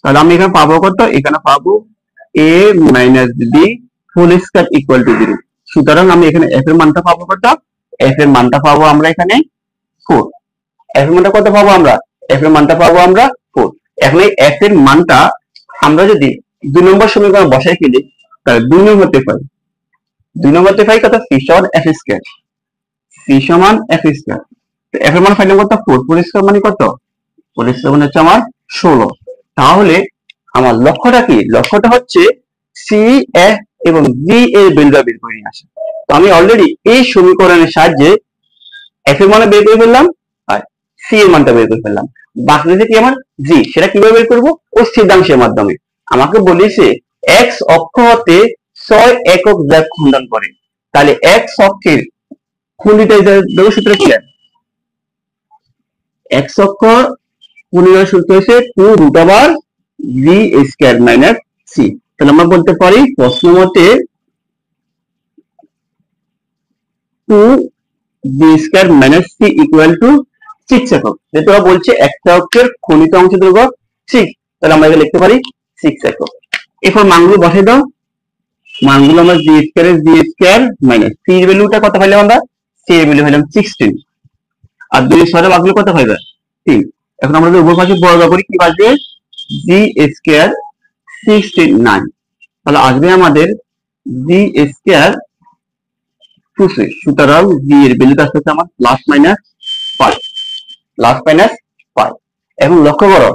তাহলে আমি এখানে পাবো কত? এখানে পাবো a minus b whole square equal to 0। সুতরাং আমি এখানে f এর মানটা পাবো কত? f এর মানটা পাবো আমরা এখানে 4। f এর মানটা কত পাবো আমরা? f এর মানটা পাবো আমরা 4। এখন এই f এর মানটা আমরা যদি 2 নম্বর সমীকরণে বসাই ফেলি তাহলে 2 নম্বরতে পাই, 2 নম্বরতে পাই কত? c সমান f স্কয়ার, c সমান f স্কয়ার। তো f এর মান পাইলাম কত? 4। 4 স্কয়ার মানে কত? 4 স্কয়ার মানে হচ্ছে আমার 16। তাহলে আমার লক্ষ্যটা কি? লক্ষ্যটা হচ্ছে c f এবং g এর ভ্যালুটা বের করে নিয়ে আসা। তো আমি অলরেডি এই সমীকরণের সাহায্যে f এর মান বের করে ফেললাম আর c এর মানটা বের করে ফেললাম। বাকি রয়েছে কি আমার g, সেটা কিভাবে বের করব? ও স্থিরাংশের মাধ্যমে। আমাকে বলেছে x অক্ষ হতে 6 একক ব্যাস খণ্ডন করে, তাহলে x অক্ষের খণ্ডিতের সূত্র কি? x অক্ষ খণ্ডিতের সূত্র হচ্ছে 2√g স্কয়ার মাইনাস c। তাহলে আমরা বলতে পারি প্রশ্ন মতে 2g square minus c equal to 6 একক। যেহেতু ওরা বলছে একটা অক্ষের খণ্ডিত অংশ দৈর্ঘ্য 6, তাহলে আমরা এটা লিখতে পারি 6 একক। এরপর মানগুলো বসাই দাও। মানগুলো আমরা জি স্কয়ার মাইনাস সি এর ভ্যালুটা কত পাইলাম আমরা? সি এর ভ্যালু পাইলাম 16 আর 2 এর সাথে বাকিগুলো কত পাইবে? 3। এখন আমরা যদি উভয় পাশে বর্গ করি কি আসবে? জি স্কয়ার 69। তাহলে আসবে আমাদের জি স্কয়ার 26। সুতরাং জি এর ভ্যালুটা আসছে আমার প্লাস মাইনাস 5, প্লাস মাইনাস 5। এখন লক্ষ্য করো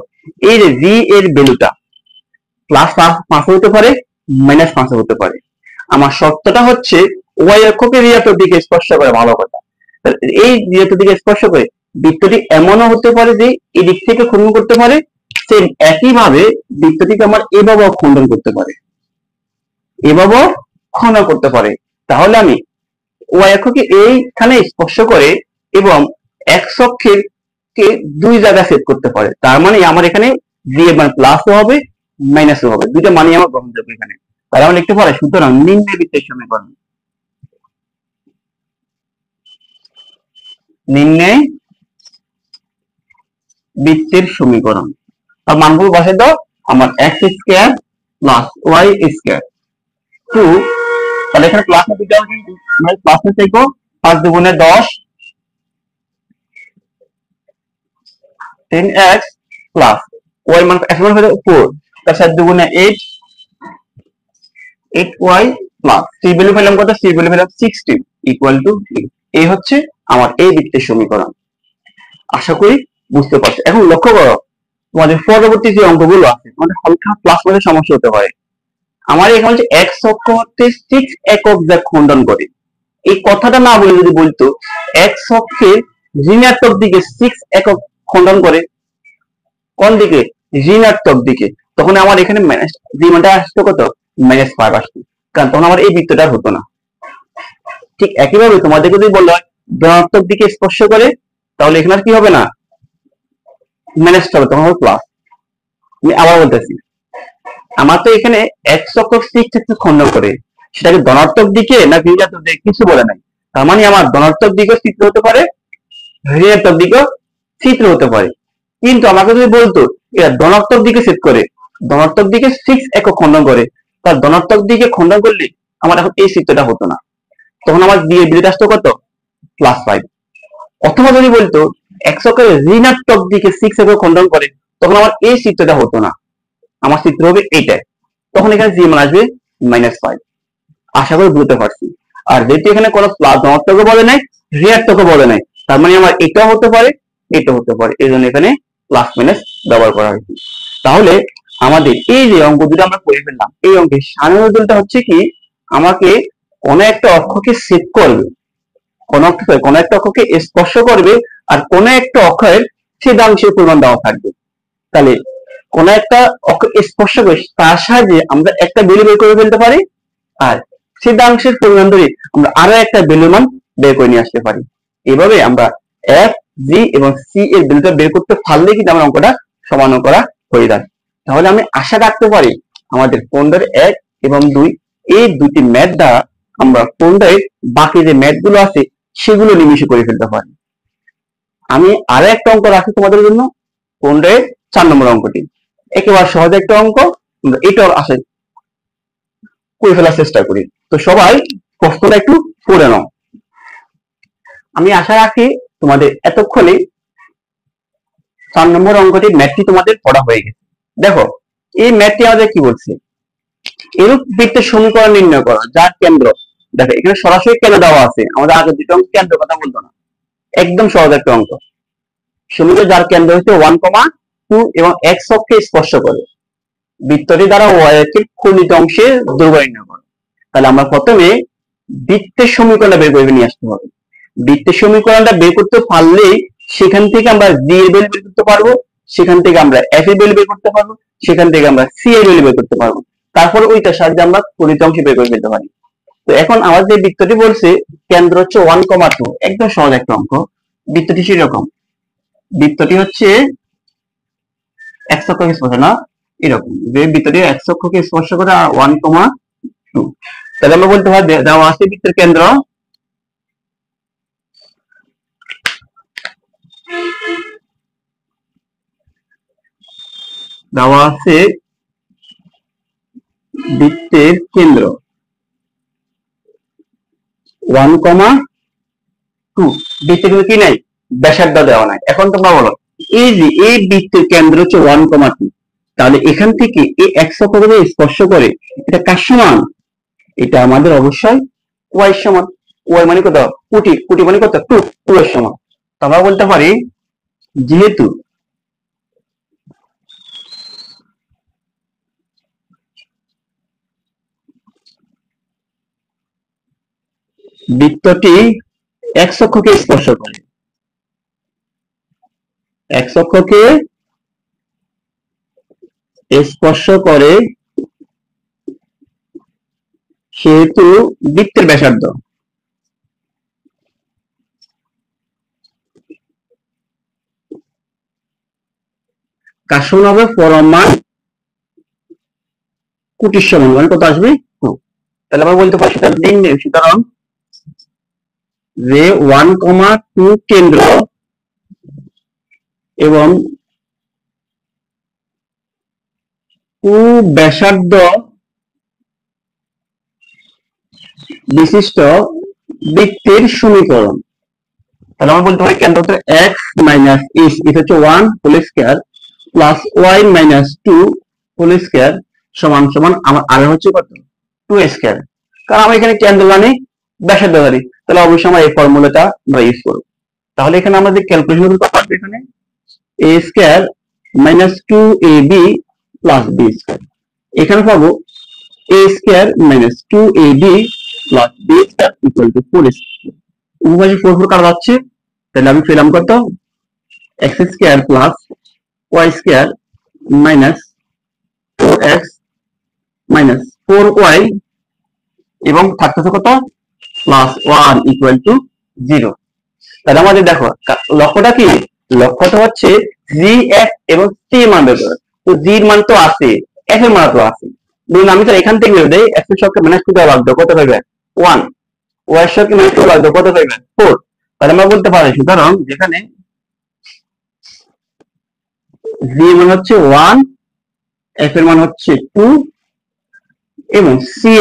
এই যে জি এর ভ্যালুটা প্লাস 5 হতে পারে, মাইনাস 5 হতে পারে। আমার শর্তটা হচ্ছে y অক্ষকে ঋণাত্মক দিকে স্পর্শ করে, ভালো কথা। এই ঋণাত্মক দিকে স্পর্শ করে বৃত্তটি এমনও হতে পারে যে এই দিক থেকে খণ্ডন করতে পারে, সেম একইভাবে বৃত্তটিকে আমার এভাবেও খণ্ডন করতে পারে, এভাবেও খণ্ডন করতে পারে। তাহলে আমি y অক্ষকে এইখানে স্পর্শ করে এবং x অক্ষের কে দুই জায়গায় সেট করতে পারে। তার মানে আমার এখানে জি এর মান প্লাসও হবে মাইনাসও হবে, দুইটা মানই আমার গ্রহণযোগ্য এখানে। তাহলে আমরা লিখতে পারি সুতরাং নিম্নে বৃত্তের সমীকরণ, নিম্নে বৃত্তের সমীকরণ। আর মানগুলো বসাই দাও। আমার x square plus y square 2, তাহলে এখানে প্লাস না দিতে হবে, মানে প্লাস এ থেকে 5 দুগুণে 10 10x প্লাস y মান x মান হলো 4, তার 7 দুগুণে 8 8y প্লাস c ভ্যালু পেলাম কত? c ভ্যালু পেলাম 16 ইকুয়াল টু 3। এই হচ্ছে আমার এই বৃত্তের সমীকরণ। আশা করি বুঝতে পারছো। এখন লক্ষ্য করো তোমাদের পরবর্তী যে অঙ্কগুলো আছে তোমাদের হালকা প্লাস মাইনাস সমস্যা হতে পারে। আমার এখানে হচ্ছে x অক্ষ হতে 6 একক ব্যাস খণ্ডন করে, এই কথাটা না বলে যদি বলতো x অক্ষের ঋণাত্মক দিকে 6 একক খণ্ডন করে, কোন দিকে? ঋণাত্মক দিকে, তখন আমার এখানে মাইনাস জি মানটা আসতো কত? -5 আসতো, কারণ তখন আমার এই বৃত্তটা হতো না। ঠিক একইভাবে তোমাদেরকে যদি বললো ধনাত্মক দিকে স্পর্শ করে, তাহলে এখানে কি হবে না? মাইনাস হবে, তখন হবে প্লাস। আমি আবার বলতেছি, আমার তো এখানে x অক্ষ 6 খণ্ডন করে, সেটাকে ধনাত্মক দিকে না ঋণাত্মক দিকে কিছু বলে নাই। তার মানে আমার ধনাত্মক দিকেও চিত্র হতে পারে, ঋণাত্মক দিকেও চিত্র হতে পারে। কিন্তু আমাকে যদি বলতো এটা ধনাত্মক দিকে সেট করে, ধনাত্মক দিকে 6 একক খণ্ডন করে, তার ধনাত্মক দিকে খণ্ডন করলে আমার এখন এই চিত্রটা হতো না, তখন আমার দিয়ে বিলিত আসতো কত? +5। অথবা যদি বলতো x অক্ষের ঋণাত্মক দিকে 6 একক খণ্ডন করে, তখন আমার এই চিত্রটা হতো না, আমার চিত্র হবে এইটাই, তখন এখানে জি মান আসবে -5। আশা করি বুঝতে পারছি। আর যেহেতু এখানে কোনো প্লাস ধনাত্মকও বলে নাই, ঋণাত্মকও বলে নাই, তার মানে আমার এটাও হতে পারে, এটাও হতে পারে, এই জন্য এখানে প্লাস মাইনাস ব্যবহার করা হয়েছে। তাহলে আমাদের এই যে অঙ্ক দুটো আমরা করে ফেললাম, এই অঙ্কের সাধারণটা হচ্ছে কি, আমাকে কোন একটা অক্ষকে সেট করবে, কোন একটা অক্ষকে স্পর্শ করবে, আর কোন একটা অক্ষের ছেদাংশের পরিমাণ দেওয়া থাকবে। তাহলে কোন একটা অক্ষ স্পর্শ করে তার সাহায্যে আমরা একটা ভ্যালু বের করে ফেলতে পারি, আর ছেদাংশের পরিমাণ ধরে আমরা আরো একটা ভ্যালুর মান বের করে নিয়ে আসতে পারি। এভাবে আমরা এফ, জি এবং সি এর ভ্যালুটা বের করতে পারলে কিন্তু আমার অঙ্কটা সমাধান করা হয়ে যায়। তাহলে আমি আশা রাখতে পারি আমাদের পনেরোর 1 এবং 2 এই দুটি ম্যাথ দ্বারা আমরা পনেরোর বাকি যে ম্যাথ গুলো আছে সেগুলো নিমিশে করে ফেলতে পারি। আমি আরো একটা অঙ্ক রাখি তোমাদের জন্য, পনেরোর 4 নম্বর অঙ্কটি একেবারে সহজ একটা অঙ্ক, এটাও আসে করে ফেলার চেষ্টা করি। তো সবাই প্রশ্নটা একটু পড়ে নাও। আমি আশা রাখি তোমাদের এতক্ষণে 4 নম্বর অঙ্কটি ম্যাথটি তোমাদের পড়া হয়ে গেছে। দেখো এই ম্যাথটি আমাদের কি বলছে, এরূপ বৃত্তের সমীকরণ নির্ণয় করো যার কেন্দ্র, দেখো এখানে সরাসরি কেন দেওয়া আছে, আমাদের আগে দুটো অঙ্ক কেন্দ্র কথা বলতো না, একদম সহজ একটা অঙ্ক। সমীকরণ যার কেন্দ্র হচ্ছে 1,2 এবং x অক্ষে স্পর্শ করে বৃত্তটি দ্বারা y অক্ষের খণ্ডিত অংশে দৈর্ঘ্য নির্ণয় করো। তাহলে আমরা প্রথমে বৃত্তের সমীকরণটা বের করে নিয়ে আসতে হবে। বৃত্তের সমীকরণটা বের করতে পারলেই সেখান থেকে আমরা জি এর ভ্যালু বের করতে পারবো, সেখান থেকে আমরা এফ এর ভ্যালু বের করতে পারবো, সেখান থেকে আমরা সি এর ভ্যালু বের করতে পারবো। তারপর ওইটার সাহায্যে আমরা খণ্ডিত অংশ বের করে ফেলতে পারি। তো এখন আমাদের যে বৃত্তটি বলছে কেন্দ্র হচ্ছে 1,2, একদম সহজ একটা অঙ্ক। বৃত্তটি সেরকম, বৃত্তটি হচ্ছে x অক্ষকে স্পর্শ না, এরকম যে বৃত্তটি x অক্ষকে স্পর্শ করে 1,2, তাহলে আমরা বলতে পারি দেওয়া আছে বৃত্তের কেন্দ্র দেওয়া আছে বৃত্তের কেন্দ্র 1,2, বৃত্তের কিন্তু কি নাই, ব্যাসার্ধ দেওয়া নাই। এখন তোমরা বলো এই যে এই বৃত্তের কেন্দ্র হচ্ছে 1,2, তাহলে এখান থেকে এই x অক্ষকে স্পর্শ করে এটা কার সমান, এটা আমাদের অবশ্যই y এর সমান। y মানে কত, কোটি, কোটি মানে কত 2 এর সমান। আমরা বলতে পারি যেহেতু বৃত্তটি x অক্ষকে স্পর্শ করে, x অক্ষকে স্পর্শ করে সেহেতু বৃত্তের ব্যাসার্ধ কার সমান হবে, পরমাণ কোটির সমান, মানে কত আসবে 2। তাহলে আমরা বলতে পারি সুতরাং যে 1,2 কেন্দ্র এবং 2 ব্যাসার্ধ বিশিষ্ট বৃত্তের সমীকরণ। তাহলে আমরা বলতে পারি কেন্দ্র হচ্ছে x মাইনাস এস, এটা হচ্ছে 1 whole square plus y minus 2 whole square সমান সমান আমার আর হচ্ছে কত 2 স্কয়ার। কারণ আমরা এখানে কেন্দ্র জানি, ব্যাসার্ধ জানি, তাহলে অবশ্যই আমরা এই ফর্মুলাটা আমরা ইউজ করব। তাহলে এখানে আমাদের ক্যালকুলেশন করতে পারবে, এখানে a square minus 2ab plus b square, এখানে পাবো a square minus 2ab plus b square equal two 4 square. উভয় 4 4 কাটা যাচ্ছে, তাহলে আমি পেলাম কত x square plus y square minus 4x minus 4y এবং থাকতেছে কত প্লাস 1 ইকুয়াল টু 0। তাহলে আমাদের দেখো লক্ষ্যটা কি, লক্ষ্যটা হচ্ছে জি এফ এবং সি মান বের করা। তো জি এর মান তো আছে, এফ এর মান তো আছে, ধরুন আমি তো এখান থেকে বের দেই, এফ এর সবকে মাইনাস করতে লাগবে কত পাইবে 1, ওয়াই এর সবকে মাইনাস করতে লাগবে কত পাইবে 4। তাহলে আমরা বলতে পারি সুতরাং যেখানে জি এর মান হচ্ছে 1, এফ এর মান হচ্ছে 2 এবং সি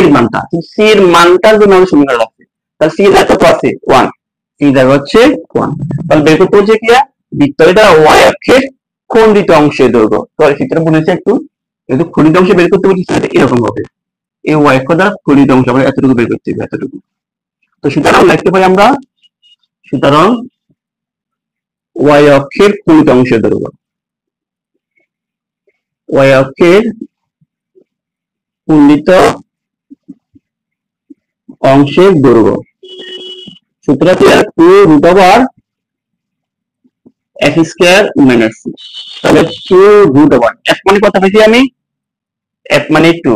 এর মানটার জন্য আমি সমীকরণ রাখছি। তাহলে সি এর কত আছে 1, সি এর হচ্ছে 1। তাহলে বের করতে হচ্ছে কি বৃত্তটা y অক্ষের খণ্ডিত অংশের দৈর্ঘ্য। তো চিত্র বলেছে একটু, কিন্তু খণ্ডিত অংশ বের করতে বলছি এরকম হবে, এই y অক্ষ দ্বারা খণ্ডিত অংশ আমরা এতটুকু বের করতে হবে, এতটুকু। তো সুতরাং লিখতে পারি আমরা, সুতরাং y অক্ষের খণ্ডিত অংশের দৈর্ঘ্য, y অক্ষের খণ্ডিত অংশের দৈর্ঘ্য সূত্রটা 2 root over F square minus C, তাহলে 2√1 এফ মানে কত পাইছি আমি, এফ মানে 2,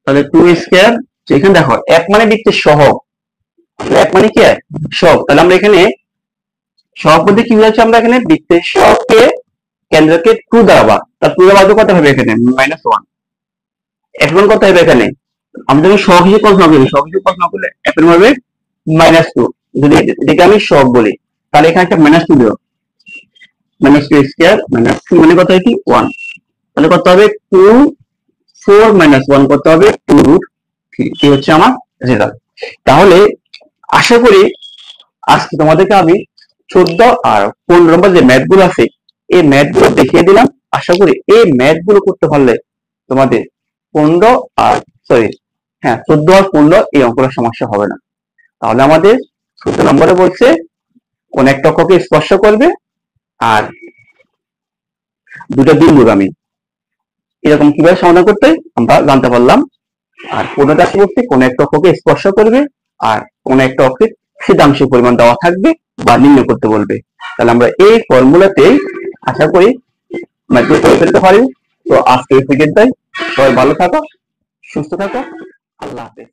তাহলে 2 স্কয়ার, এখানে দেখো এফ মানে বৃত্তের সহগ, এফ মানে কি সহগ, তাহলে আমরা এখানে সহগ বলতে কি বোঝাচ্ছি, আমরা এখানে বৃত্তের সহগকে কেন্দ্রকে 2 দ্বারা ভাগ, তার 2 দ্বারা ভাগ কত হবে এখানে -1, এখন কত হবে এখানে, আমি যখন সহগ হিসেবে কল্পনা করি, সহগ হিসেবে কল্পনা করলে এফ এর হবে -2, যদি এটাকে আমি সহগ বলি তাহলে এখানে একটা -2 দেব, -2 স্কয়ার মাইনাস সি মানে কত হয় কি 1, তাহলে কত হবে 2 4 -1 কত হবে 2√3, এই হচ্ছে আমার রেজাল্ট। তাহলে আশা করি আজকে তোমাদেরকে আমি 14 আর 15 নম্বর যে ম্যাথ গুলো আছে এই ম্যাথ গুলো দেখিয়ে দিলাম। আশা করি এই ম্যাথ গুলো করতে পারলে তোমাদের 15 আর 14 আর 15 এই অঙ্কটা সমস্যা হবে না। তাহলে আমাদের 14 নম্বরে বলছে কোন একটা অক্ষকে স্পর্শ করবে আর দুটো বিন্দুগামী, এরকম কিভাবে সমাধান করতে আমরা জানতে পারলাম। আর 15 বলতে কোন একটা অক্ষকে স্পর্শ করবে আর কোন একটা অক্ষের ছেদাংশের পরিমাণ দেওয়া থাকবে বা নির্ণয় করতে বলবে। তাহলে আমরা এই ফর্মুলাতেই আশা করি ম্যাথগুলো করে ফেলতে পারি। তো আজকে এই পর্যন্তই, সবাই ভালো থাকো, সুস্থ থাকো, আল্লাহ হাফেজ।